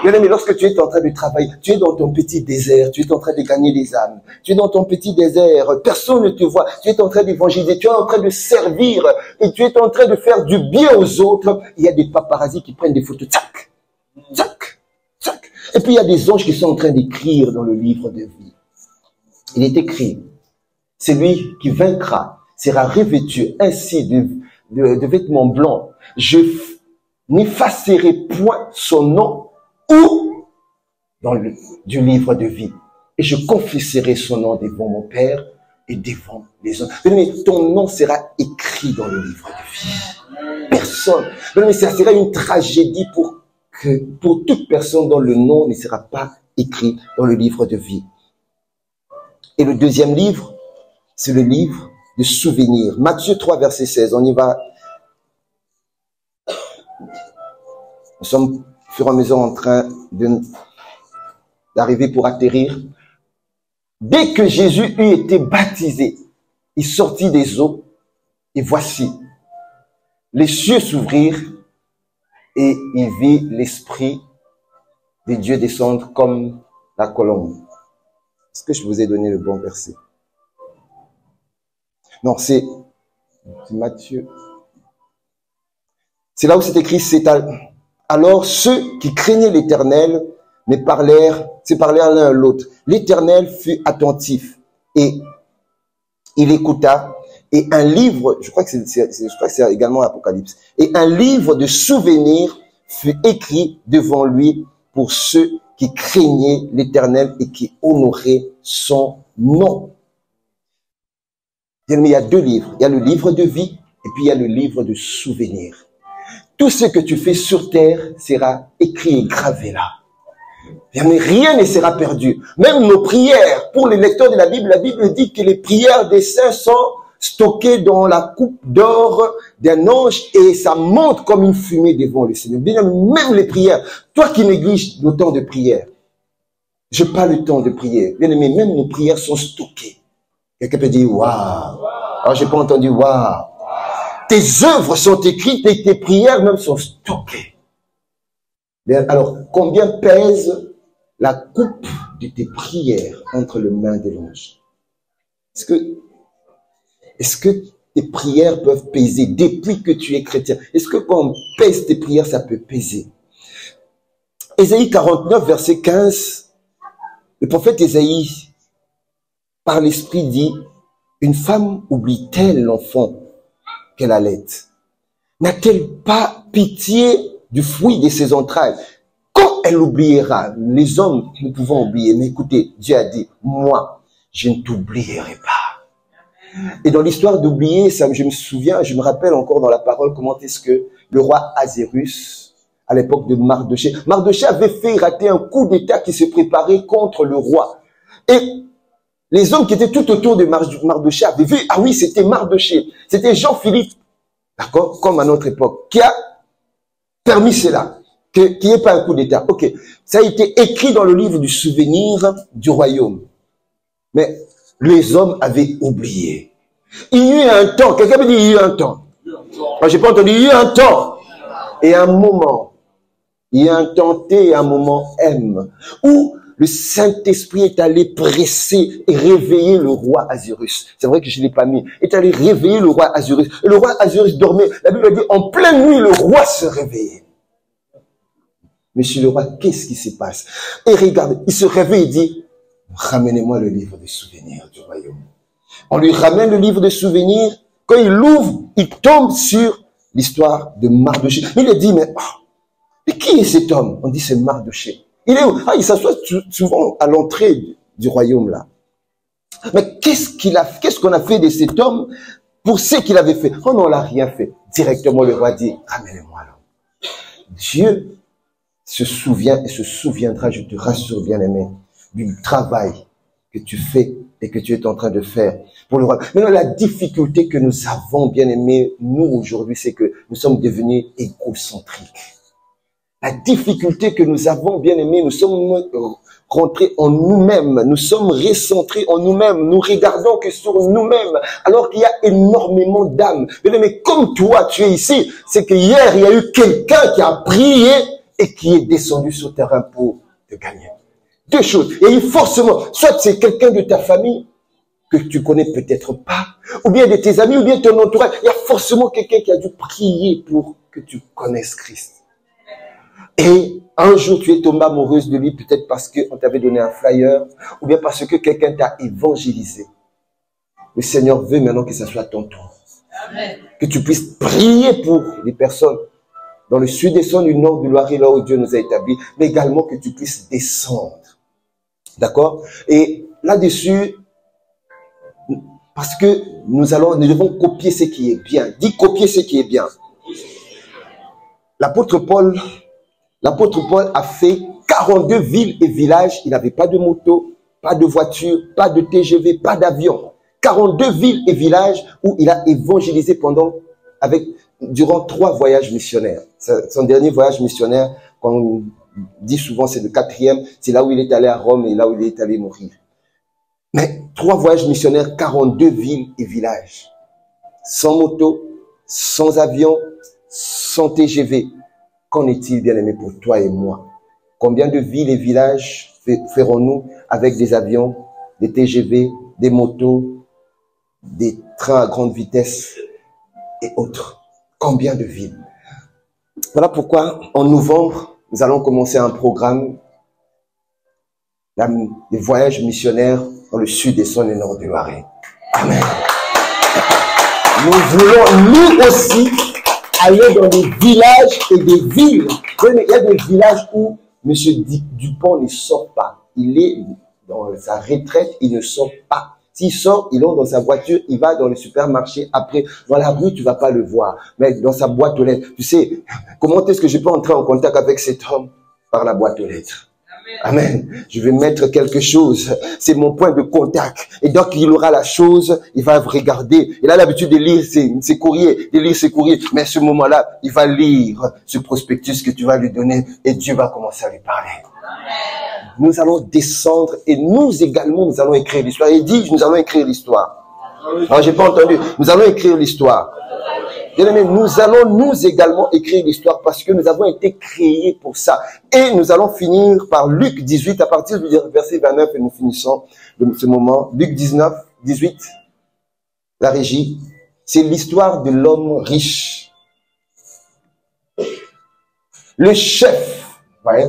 bien aimé, lorsque tu es en train de travailler, tu es dans ton petit désert, tu es en train de gagner des âmes, tu es dans ton petit désert, personne ne te voit, tu es en train d'évangéliser, tu es en train de servir et tu es en train de faire du bien aux autres. Il y a des paparazzis qui prennent des photos, tchac, tchac, tchac. Et puis il y a des anges qui sont en train d'écrire dans le livre de vie. Il est écrit, celui qui vaincra sera revêtu ainsi de vêtements blancs. Je n'effacerai point son nom ou du livre de vie. Et je confesserai son nom devant mon Père et devant les hommes. Mais ton nom sera écrit dans le livre de vie. Personne. Mais ça sera une tragédie pour toute personne dont le nom ne sera pas écrit dans le livre de vie. Et le deuxième livre, c'est le livre de souvenirs. Matthieu 3, verset 16. On y va. Nous sommes au fur et à mesure en train d'arriver pour atterrir. Dès que Jésus eut été baptisé, il sortit des eaux et voici, les cieux s'ouvrirent et il vit l'Esprit de Dieu descendre comme la colombe. Est-ce que je vous ai donné le bon verset? Non, c'est Matthieu. C'est là où c'est écrit, alors ceux qui craignaient l'Éternel se parlèrent l'un à l'autre. L'Éternel fut attentif et il écouta. Et un livre, je crois que c'est également Apocalypse, et un livre de souvenirs fut écrit devant lui pour ceux qui craignaient l'Éternel et qui honoraient son nom. Il y a 2 livres. Il y a le livre de vie et puis il y a le livre de souvenirs. Tout ce que tu fais sur terre sera écrit et gravé là. Mais rien ne sera perdu. Même nos prières, pour les lecteurs de la Bible dit que les prières des saints sont stockées dans la coupe d'or d'un ange et ça monte comme une fumée devant le Seigneur. Même les prières, toi qui négliges le temps de prière, je parle du temps de prière. Bien aimé, même nos prières sont stockées. Quelqu'un peut dire, waouh. Alors, j'ai pas entendu, waouh. Tes œuvres sont écrites et tes prières même sont stockées. Bien, alors, combien pèse la coupe de tes prières entre les mains de l'ange? Est-ce que tes prières peuvent peser depuis que tu es chrétien? Est-ce que quand on pèse tes prières, ça peut peser? Ésaïe 49, verset 15, le prophète Ésaïe, par l'Esprit, dit, une femme oublie-t-elle l'enfant qu'elle allait? N'a-t-elle pas pitié du fruit de ses entrailles? Quand elle oubliera, les hommes, nous pouvons oublier, mais écoutez, Dieu a dit, moi, je ne t'oublierai pas. Et dans l'histoire d'oublier, ça, je me rappelle encore dans la parole comment est-ce que le roi Ahasuérus, à l'époque de Mardochée avait fait rater un coup d'état qui se préparait contre le roi. Et les hommes qui étaient tout autour de Mardochée avaient vu, ah oui, c'était Mardochée, c'était Jean-Philippe, d'accord, comme à notre époque, qui a permis cela, qu'il n'y ait pas un coup d'état. Ok, ça a été écrit dans le livre du souvenir du royaume. Mais les hommes avaient oublié. Il y a eu un temps, quelqu'un me dit, il y a eu un temps. Moi, j'ai pas entendu, il y a eu un temps. Et un moment, il y a un temps T et un moment M, où le Saint-Esprit est allé presser et réveiller le roi Ahasuérus. C'est vrai que je ne l'ai pas mis. Est allé réveiller le roi Ahasuérus. Et le roi Ahasuérus dormait. La Bible dit, en pleine nuit, le roi se réveillait. Monsieur le roi, qu'est-ce qui se passe? Et regarde, il se réveille et dit, ramenez-moi le livre des souvenirs du royaume. On lui ramène le livre des souvenirs. Quand il l'ouvre, il tombe sur l'histoire de Mardochée. Il a dit, mais qui est cet homme? On dit, c'est Mardochée. Il est où? Ah, il s'assoit souvent à l'entrée du royaume là. Mais qu'est-ce qu'on a fait de cet homme pour ce qu'il avait fait? Oh non, on n'a rien fait. Directement, le roi dit, ramenez-moi là. Dieu se souvient et se souviendra, je te rassure bien aimé, du travail que tu fais et que tu es en train de faire pour le roi. Maintenant, la difficulté que nous avons, bien aimé, nous aujourd'hui, c'est que nous sommes devenus égocentriques. La difficulté que nous avons, bien aimé, nous sommes rentrés en nous-mêmes, nous sommes recentrés en nous-mêmes, nous regardons que sur nous-mêmes, alors qu'il y a énormément d'âmes. Mais comme toi, tu es ici, c'est que hier, il y a eu quelqu'un qui a prié et qui est descendu sur le terrain pour te gagner. Deux choses. Et forcément, soit c'est quelqu'un de ta famille que tu connais peut-être pas, ou bien de tes amis, ou bien de ton entourage. Il y a forcément quelqu'un qui a dû prier pour que tu connaisses Christ. Et un jour, tu es tombé amoureuse de lui, peut-être parce qu'on t'avait donné un flyer, ou bien parce que quelqu'un t'a évangélisé. Le Seigneur veut maintenant que ce soit ton tour. Amen. Que tu puisses prier pour les personnes dans le sud et du nord du Loiret, là où Dieu nous a établis, mais également que tu puisses descendre. D'accord? Et là-dessus, parce que nous devons copier ce qui est bien. Dis copier ce qui est bien. L'apôtre Paul a fait 42 villes et villages. Il n'avait pas de moto, pas de voiture, pas de TGV, pas d'avion. 42 villes et villages où il a évangélisé durant 3 voyages missionnaires. Son dernier voyage missionnaire, qu'on dit souvent c'est le 4e, c'est là où il est allé à Rome et là où il est allé mourir. Mais 3 voyages missionnaires, 42 villes et villages. Sans moto, sans avion, sans TGV. Qu'en est-il, bien aimé, pour toi et moi? Combien de villes et villages ferons-nous avec des avions, des TGV, des motos, des trains à grande vitesse et autres? Combien de villes? Voilà pourquoi, en novembre, nous allons commencer un programme des voyages missionnaires dans le sud et son et nord du Loiret. Amen. Nous voulons, nous aussi, aller dans des villages et des villes. Il y a des villages où M. Dupont ne sort pas. Il est dans sa retraite, il ne sort pas. S'il sort, il entre dans sa voiture, il va dans le supermarché. Après, dans la rue, tu vas pas le voir. Mais dans sa boîte aux lettres. Tu sais, comment est-ce que je peux entrer en contact avec cet homme? Par la boîte aux lettres. Amen. Je vais mettre quelque chose. C'est mon point de contact. Et donc, il aura la chose, il va regarder. Il a l'habitude de lire ses courriers, Mais à ce moment-là, il va lire ce prospectus que tu vas lui donner et Dieu va commencer à lui parler. Amen. Nous allons descendre et nous également, nous allons écrire l'histoire. Il dit, nous allons écrire l'histoire. Non, j'ai pas entendu. Nous allons écrire l'histoire. Bien-aimés, nous allons nous également écrire l'histoire parce que nous avons été créés pour ça. Et nous allons finir par Luc 18 à partir du verset 29 et nous finissons ce moment. Luc 19, 18, la régie. C'est l'histoire de l'homme riche. Le chef, voyez,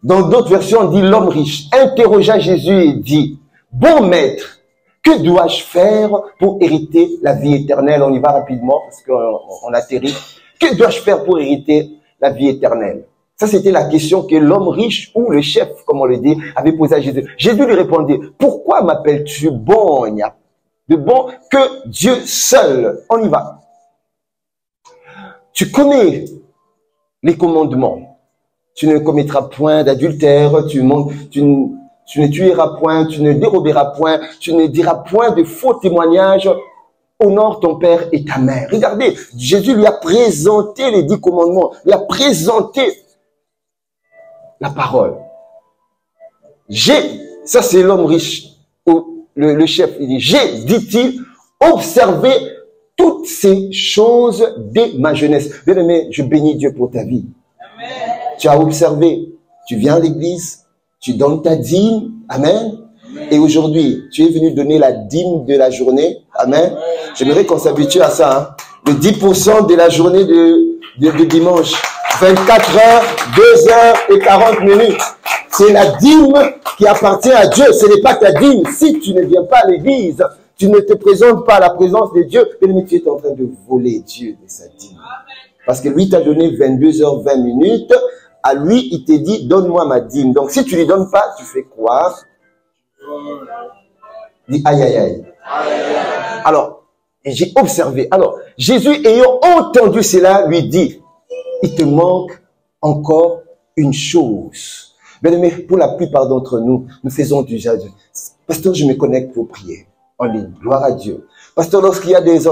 dans d'autres versions on dit l'homme riche, interrogea Jésus et dit, bon maître, que dois-je faire pour hériter la vie éternelle? On y va rapidement parce qu'on atterrit. Que dois-je faire pour hériter la vie éternelle? Ça, c'était la question que l'homme riche ou le chef, comme on le dit, avait posée à Jésus. Jésus lui répondit, pourquoi m'appelles-tu bon? Il n'y a de bon que Dieu seul. On y va. Tu les commandements. Tu ne commettras point d'adultère, tu ne tueras point, tu ne déroberas point, tu ne diras point de faux témoignages, honore ton père et ta mère. Regardez, Jésus lui a présenté les 10 commandements, lui a présenté la parole. Ça c'est l'homme riche, le chef, il dit, j'ai, dit-il, observé toutes ces choses dès ma jeunesse. Bien aimé, je bénis Dieu pour ta vie. Amen. Tu as observé, tu viens à l'église, tu donnes ta dîme, amen. Et aujourd'hui, tu es venu donner la dîme de la journée, amen. J'aimerais qu'on s'habitue à ça, hein. Le 10% de la journée de dimanche, 24 heures, 2 heures et 40 minutes. C'est la dîme qui appartient à Dieu, ce n'est pas ta dîme. Si tu ne viens pas à l'église, tu ne te présentes pas à la présence de Dieu, mais tu es en train de voler Dieu de sa dîme. Parce que lui t'a donné 22 heures 20 minutes, à lui, il te dit, donne-moi ma dîme. Donc, si tu ne lui donnes pas, tu fais quoi? Dis, aïe, aïe, aïe. Alors, j'ai observé. Alors, Jésus, ayant entendu cela, lui dit, il te manque encore une chose. Bien aimé, pour la plupart d'entre nous, nous faisons du jardin. Pasteur, je me connecte pour prier en ligne. Gloire à Dieu. Pasteur, lorsqu'il y a des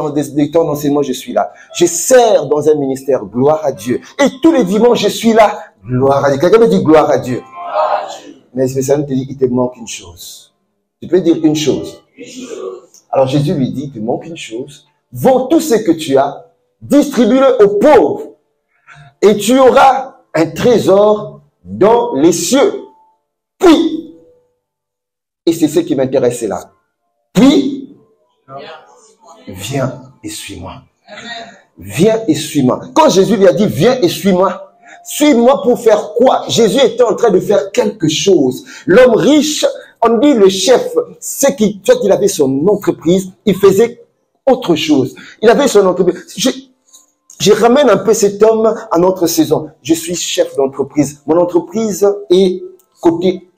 temps d'enseignement, je suis là. Je sers dans un ministère. Gloire à Dieu. Et tous les dimanches, je suis là. Gloire à Dieu. Quelqu'un me dit gloire à Dieu. Mais le spécialiste te dit, il te manque une chose. Tu peux dire une chose. Alors Jésus lui dit, il te manque une chose. Vends tout ce que tu as, distribue-le aux pauvres. Et tu auras un trésor dans les cieux. Puis, et c'est ce qui m'intéressait là. Puis, viens et suis-moi. Viens et suis-moi. Quand Jésus lui a dit, viens et suis-moi, suis-moi pour faire quoi? Jésus était en train de faire quelque chose. L'homme riche, on dit le chef, c'est qu'il avait son entreprise, il faisait autre chose. Il avait son entreprise. Je ramène un peu cet homme à notre saison. Je suis chef d'entreprise. Mon entreprise est cotée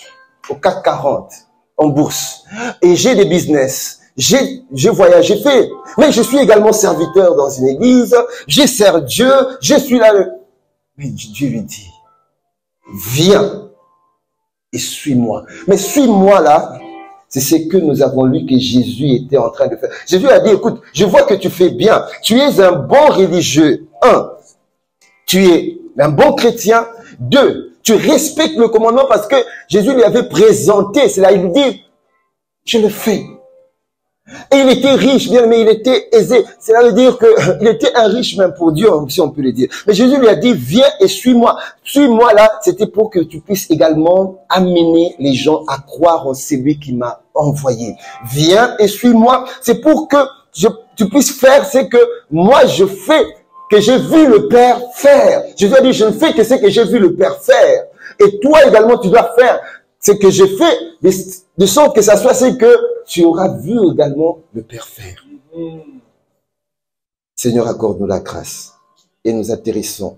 au CAC 40 en bourse. Et j'ai des business. Je voyage, j'ai fait. Mais je suis également serviteur dans une église. Je sers Dieu. Je suis là. Mais Dieu lui dit, viens et suis-moi. Mais suis-moi là, c'est ce que nous avons lu que Jésus était en train de faire. Jésus a dit, écoute, je vois que tu fais bien. Tu es un bon religieux. 1, tu es un bon chrétien. 2, tu respectes le commandement parce que Jésus lui avait présenté. C'est là, il lui dit, je le fais. Et il était riche, bien, mais il était aisé. Cela veut dire qu'il était un riche même pour Dieu, si on peut le dire. Mais Jésus lui a dit, viens et suis-moi. Suis-moi là, c'était pour que tu puisses également amener les gens à croire en celui qui m'a envoyé. Viens et suis-moi. C'est pour que tu puisses faire ce que moi je fais, que j'ai vu le Père faire. Jésus a dit, je ne fais que ce que j'ai vu le Père faire. Et toi également, tu dois faire ce que j'ai fait, de sorte que ça soit ce que tu auras vu également le Père faire. Seigneur, accorde-nous la grâce. Et nous atterrissons.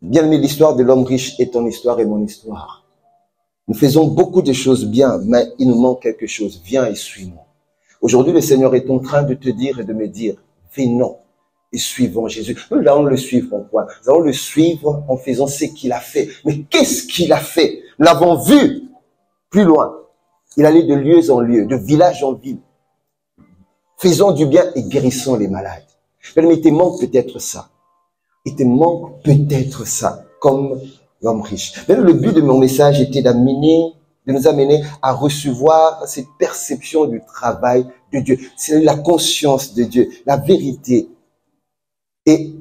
Bien aimé, l'histoire de l'homme riche est ton histoire et mon histoire. Nous faisons beaucoup de choses bien, mais il nous manque quelque chose. Viens et suis-moi. Aujourd'hui, le Seigneur est en train de te dire et de me dire, venons et suivons Jésus. Nous allons le suivre en quoi? Nous allons le suivre en faisant ce qu'il a fait. Mais qu'est-ce qu'il a fait? Nous l'avons vu plus loin. Il allait de lieu en lieu, de village en ville. Faisons du bien et guérissons les malades. Mais il te manque peut-être ça. Il te manque peut-être ça, comme l'homme riche. Même le but de mon message était de nous amener à recevoir cette perception du travail de Dieu. C'est la conscience de Dieu, la vérité. Et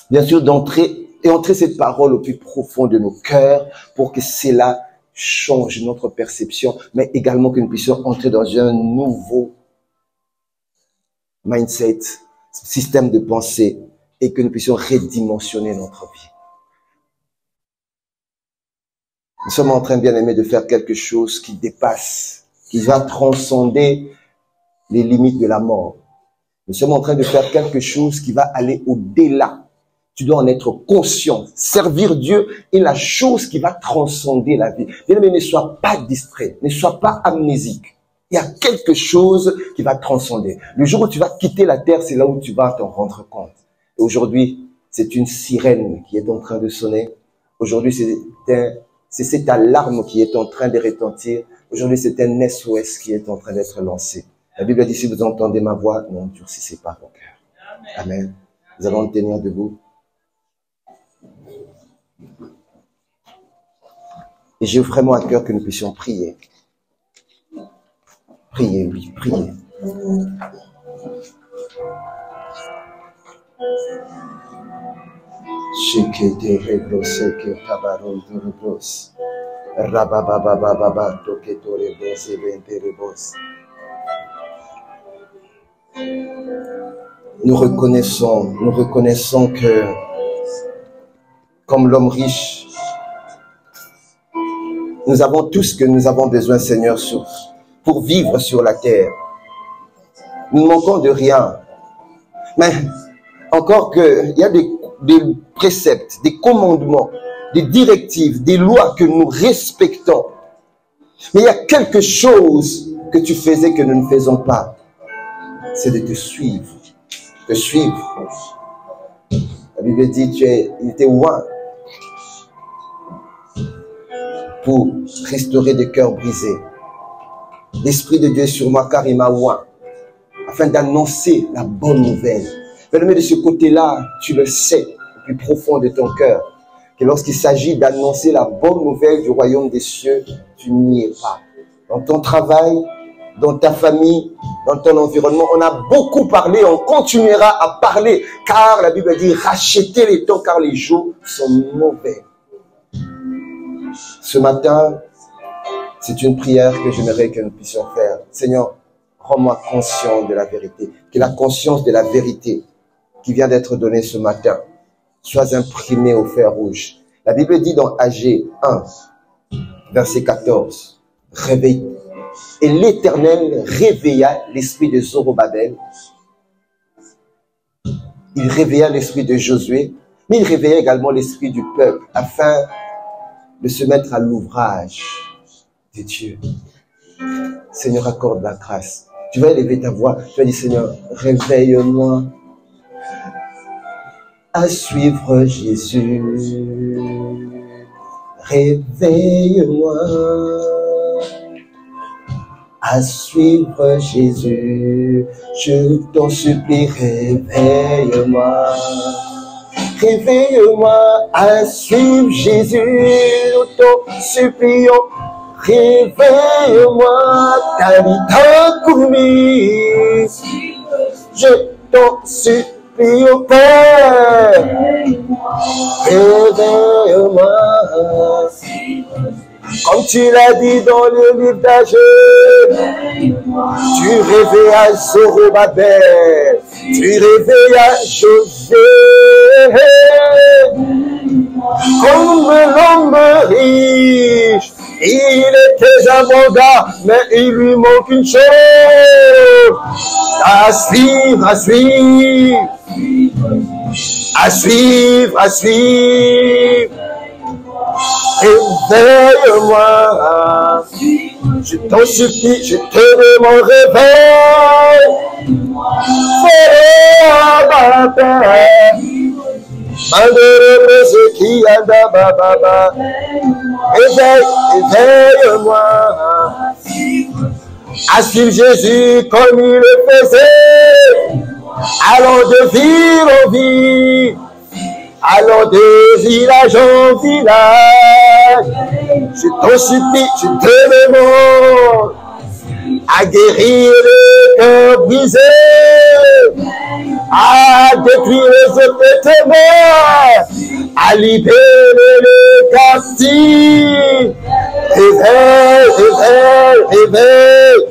bien sûr, entrer cette parole au plus profond de nos cœurs pour que cela change notre perception, mais également que nous puissions entrer dans un nouveau mindset, système de pensée, et que nous puissions redimensionner notre vie. Nous sommes en train, bien aimés, de faire quelque chose qui dépasse, qui va transcender les limites de la mort. Nous sommes en train de faire quelque chose qui va aller au-delà. Tu dois en être conscient. Servir Dieu est la chose qui va transcender la vie. Bien aimé, ne sois pas distrait, ne sois pas amnésique. Il y a quelque chose qui va transcender. Le jour où tu vas quitter la terre, c'est là où tu vas t'en rendre compte. Et aujourd'hui, c'est une sirène qui est en train de sonner. Aujourd'hui, c'est cette alarme qui est en train de retentir. Aujourd'hui, c'est un SOS qui est en train d'être lancé. La Bible dit, si vous entendez ma voix, n'endurcissez pas vos cœurs. Amen. Nous allons nous tenir debout. Et j'ai vraiment à cœur que nous puissions prier. Priez, oui, priez. Nous reconnaissons que, comme l'homme riche, nous avons tout ce que nous avons besoin, Seigneur, pour vivre sur la terre. Nous ne manquons de rien. Mais encore que, il y a des préceptes, des commandements, des directives, des lois que nous respectons. Mais il y a quelque chose que tu faisais que nous ne faisons pas. C'est de te suivre. Te suivre. La Bible dit, il était oint pour restaurer des cœurs brisés. L'Esprit de Dieu est sur moi car il m'a oint afin d'annoncer la bonne nouvelle. Mais de ce côté-là, tu le sais au plus profond de ton cœur, que lorsqu'il s'agit d'annoncer la bonne nouvelle du royaume des cieux, tu n'y es pas. Dans ton travail, dans ta famille, dans ton environnement, on a beaucoup parlé, on continuera à parler, car la Bible dit, rachetez les temps, car les jours sont mauvais. Ce matin, c'est une prière que j'aimerais que nous puissions faire. Seigneur, rends-moi conscient de la vérité, que la conscience de la vérité qui vient d'être donnée ce matin soit imprimée au fer rouge. La Bible dit dans Agé 1, verset 14, réveille. Et l'Éternel réveilla l'esprit de Zorobabel. Il réveilla l'esprit de Josué, mais il réveilla également l'esprit du peuple afin de se mettre à l'ouvrage de Dieu. Seigneur, accorde la grâce. Tu vas élever ta voix. Tu vas dire, Seigneur, réveille-moi à suivre Jésus. Réveille-moi à suivre Jésus. Je t'en supplie, réveille-moi. Réveille-moi à suivre Jésus. Nous t'en supplions. Réveille-moi, Talita Koumi. Je t'en supplie, au Père. Réveille-moi. Comme tu l'as dit dans le livre d'Agé, tu réveillas Zorobabel, tu réveillas Josué. Comme l'homme riche, il était un bon gars, mais il lui manque une chose. À suivre, à suivre. À suivre, à suivre. Réveille-moi. Je t'en supplie, je te demande réveille. Fais-moi ma paix. Éveille-moi à suivre Jésus comme il le faisait, allant de ville en ville, allant de village en village. Je t'en supplie, je te demande à guérir les cœurs brisés, à détruire les épées ténèbres, à libérer les captifs. Réveille, réveille, réveille.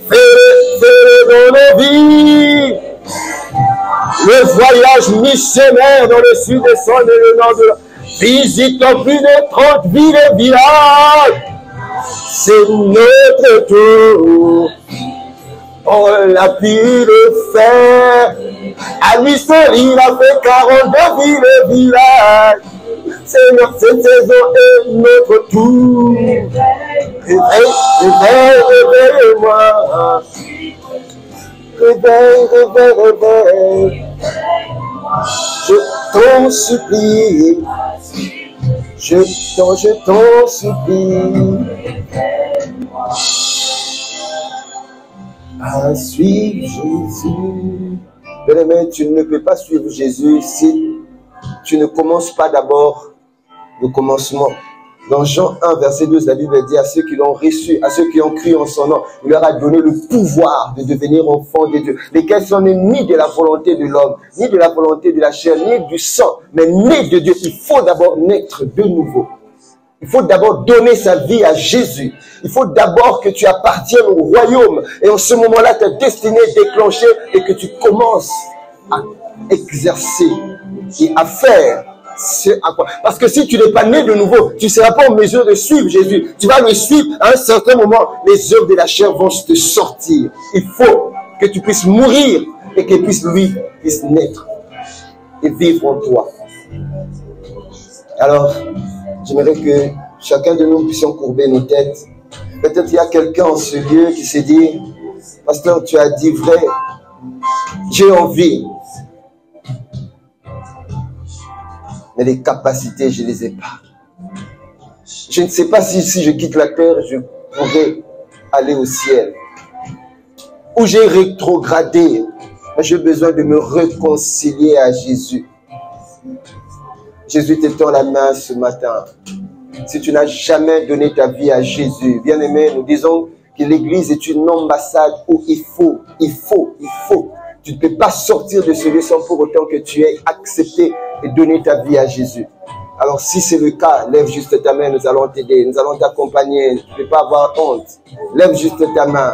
Fais dans nos vies. Le voyage missionnaire dans le sud et centre et le nord de la visitant plus de 30 villes et villages. C'est notre tour. On l'a pu le faire. À lui seul, il a fait 42 villes et villages. Seigneur, cette saison est notre tour. Réveille, réveille, réveille-moi. Réveille, réveille, réveille. Je t'en supplie. Je t'en supplie. À suivre Jésus. Bien-aimé, tu ne peux pas suivre Jésus si tu ne commences pas d'abord le commencement. Dans Jean 1, verset 12, la Bible dit à ceux qui l'ont reçu, à ceux qui ont cru en son nom, il leur a donné le pouvoir de devenir enfants de Dieu, lesquels sont nés ni de la volonté de l'homme, ni de la volonté de la chair, ni du sang, mais nés de Dieu. Il faut d'abord naître de nouveau. Il faut d'abord donner sa vie à Jésus. Il faut d'abord que tu appartiennes au royaume. Et en ce moment-là, ta destinée est déclenchée et que tu commences à exercer et à faire ce à quoi. Parce que si tu n'es pas né de nouveau, tu ne seras pas en mesure de suivre Jésus. Tu vas le suivre à un certain moment. Les œuvres de la chair vont te sortir. Il faut que tu puisses mourir et que lui puisse naître. et vivre en toi. Alors, j'aimerais que chacun de nous puissions courber nos têtes. Peut-être il y a quelqu'un en ce lieu qui s'est dit, pasteur, tu as dit vrai, j'ai envie. Mais les capacités, je ne les ai pas. Je ne sais pas si je quitte la terre, je pourrais aller au ciel. Ou j'ai rétrogradé. J'ai besoin de me réconcilier à Jésus. Jésus t'étend la main ce matin. Si tu n'as jamais donné ta vie à Jésus, bien-aimé, nous disons que l'Église est une ambassade où il faut. Tu ne peux pas sortir de ce lieu sans pour autant que tu aies accepté et donné ta vie à Jésus. Alors si c'est le cas, lève juste ta main, nous allons t'aider, nous allons t'accompagner, tu ne peux pas avoir honte. Lève juste ta main.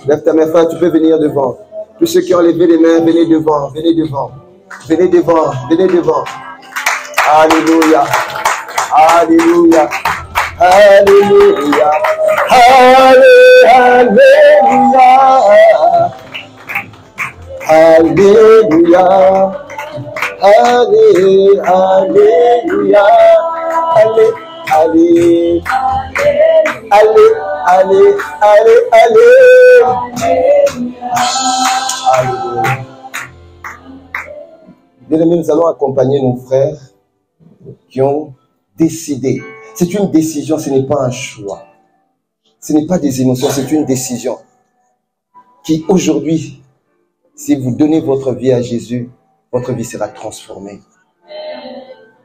Lève ta main, frère, tu peux venir devant. Tous ceux qui ont levé les mains, venez devant, venez devant. Venez devant, venez devant. Alléluia. Alléluia. Alléluia. Alléluia. Alléluia. Alléluia. Allez, allez. Allez, allez, allez, allez. Alléluia. Bien-aimés, nous allons accompagner nos frères qui ont décidé. C'est une décision, ce n'est pas un choix. Ce n'est pas des émotions, c'est une décision. Qui aujourd'hui, si vous donnez votre vie à Jésus, votre vie sera transformée.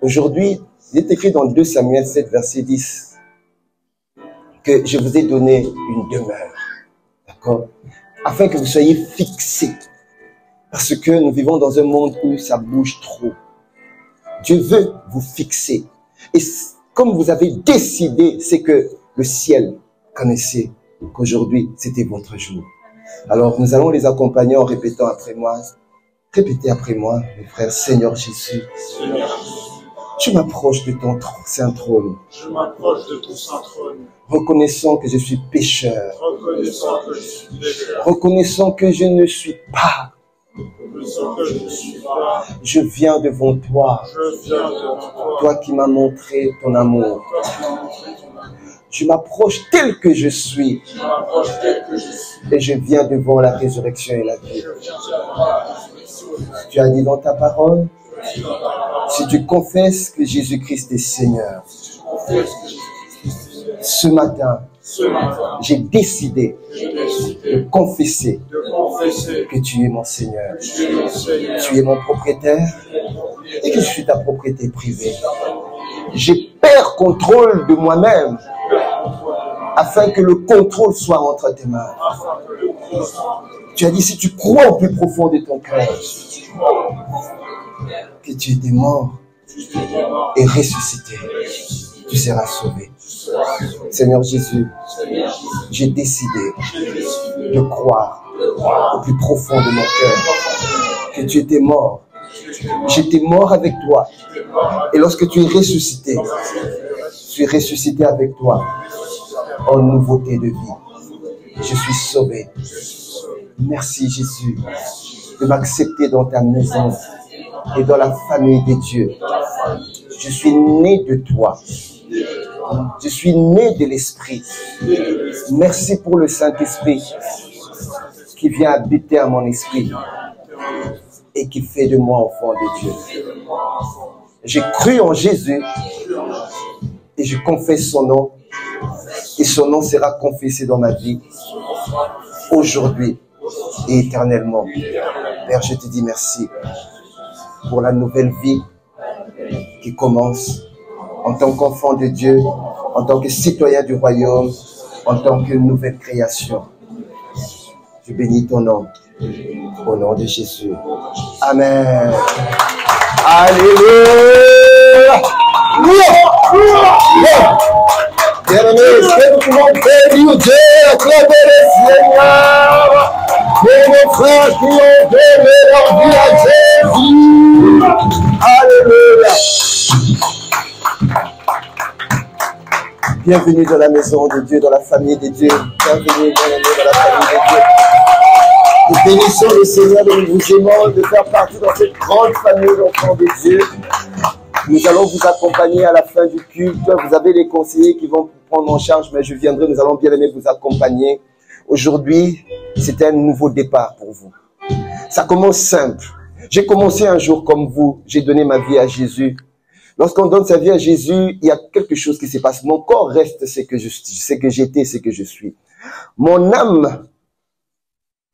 Aujourd'hui, il est écrit dans 2 Samuel 7, verset 10, que je vous ai donné une demeure. D'accord? Afin que vous soyez fixés. Parce que nous vivons dans un monde où ça bouge trop. Dieu veut vous fixer. Et comme vous avez décidé, c'est que le ciel connaissait qu'aujourd'hui, c'était votre jour. Alors, nous allons les accompagner en répétant après moi. Répétez après moi, mes frères. Seigneur Jésus, je m'approche de ton saint trône. Je m'approche de ton saint trône. Reconnaissant que je suis pécheur. Reconnaissant que je suis pécheur. Reconnaissant que je ne suis pas. Reconnaissant que je ne suis pas. Je viens devant toi. Je viens devant toi. Toi qui m'as montré ton amour. Toi qui m'as montré ton amour. Je m'approche tel que je suis. Je m'approche tel que je suis. Et je viens devant la résurrection et la vie. Je viens devant la résurrection et la vie. Tu as dit dans ta parole, Tu as dit dans ta parole, si tu confesses que Jésus-Christ est Seigneur, si tu confesses que Jésus-Christ est Seigneur, ce matin, j'ai décidé de confesser que tu es mon Seigneur. Tu es mon propriétaire et que je suis ta propriété privée. Je perds contrôle de moi-même afin que le contrôle soit entre tes mains. Tu as dit, si tu crois au plus profond de ton cœur que tu étais mort et ressuscité, tu seras sauvé. Seigneur Jésus, j'ai décidé de croire au plus profond de mon cœur que tu étais mort. J'étais mort avec toi. Et lorsque tu es ressuscité, tu es ressuscité avec toi en nouveauté de vie. Je suis sauvé. Merci Jésus de m'accepter dans ta maison et dans la famille des dieux. Je suis né de toi. Je suis né de l'Esprit. Merci pour le Saint-Esprit qui vient habiter à mon esprit et qui fait de moi enfant de Dieu. J'ai cru en Jésus et je confesse son nom et son nom sera confessé dans ma vie aujourd'hui et éternellement. Père, je te dis merci pour la nouvelle vie qui commence en tant qu'enfant de Dieu, en tant que citoyen du royaume, en tant que nouvelle création. Je bénis ton nom, au nom de Jésus. Amen. Alléluia. Bien-aimés, est-ce que nous pouvons bénir Dieu, acclamer le Seigneur, et nos frères qui ont donné leur vie à Jésus. Alléluia. Bienvenue dans la maison de Dieu, dans la famille de Dieu. Bienvenue dans la famille de Dieu. Nous bénissons le Seigneur et nous vous aimons de faire partie dans cette grande famille d'enfants de Dieu. Nous allons vous accompagner à la fin du culte. Vous avez les conseillers qui vont prendre en charge, mais je viendrai, nous allons bien aimer vous accompagner. Aujourd'hui, c'est un nouveau départ pour vous. Ça commence simple. J'ai commencé un jour comme vous, j'ai donné ma vie à Jésus. Lorsqu'on donne sa vie à Jésus, il y a quelque chose qui se passe. Mon corps reste ce que j'étais, ce que je suis. Mon âme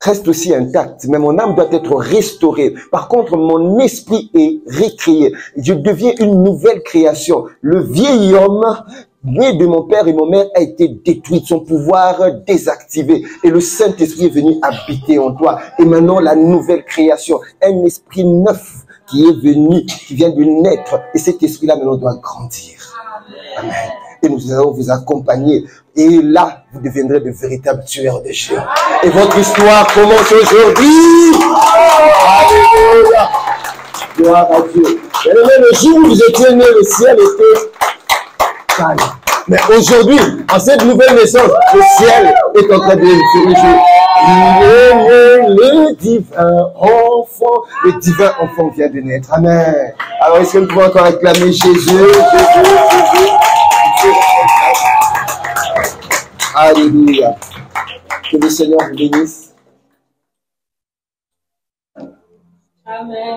reste aussi intacte, mais mon âme doit être restaurée. Par contre, mon esprit est recréé. Je deviens une nouvelle création. Le vieil homme, né de mon père et mon mère, a été détruit, son pouvoir désactivé. Et le Saint-Esprit est venu habiter en toi. Et maintenant, la nouvelle création, un esprit neuf qui est venu, qui vient de naître. Et cet esprit-là, maintenant, doit grandir. Amen. Et nous allons vous accompagner. Et là, vous deviendrez de véritables tueurs de géants. Et votre histoire commence aujourd'hui. Alléluia. Gloire à Dieu. Et le jour où vous étiez né, le ciel était calme. Mais aujourd'hui, en cette nouvelle naissance, le ciel est en train de se réjouir. Le divin enfant, le divin enfant vient de naître. Amen. Alors, est-ce que nous pouvons encore acclamer Jésus? Alléluia. Que le Seigneur vous bénisse. Amen.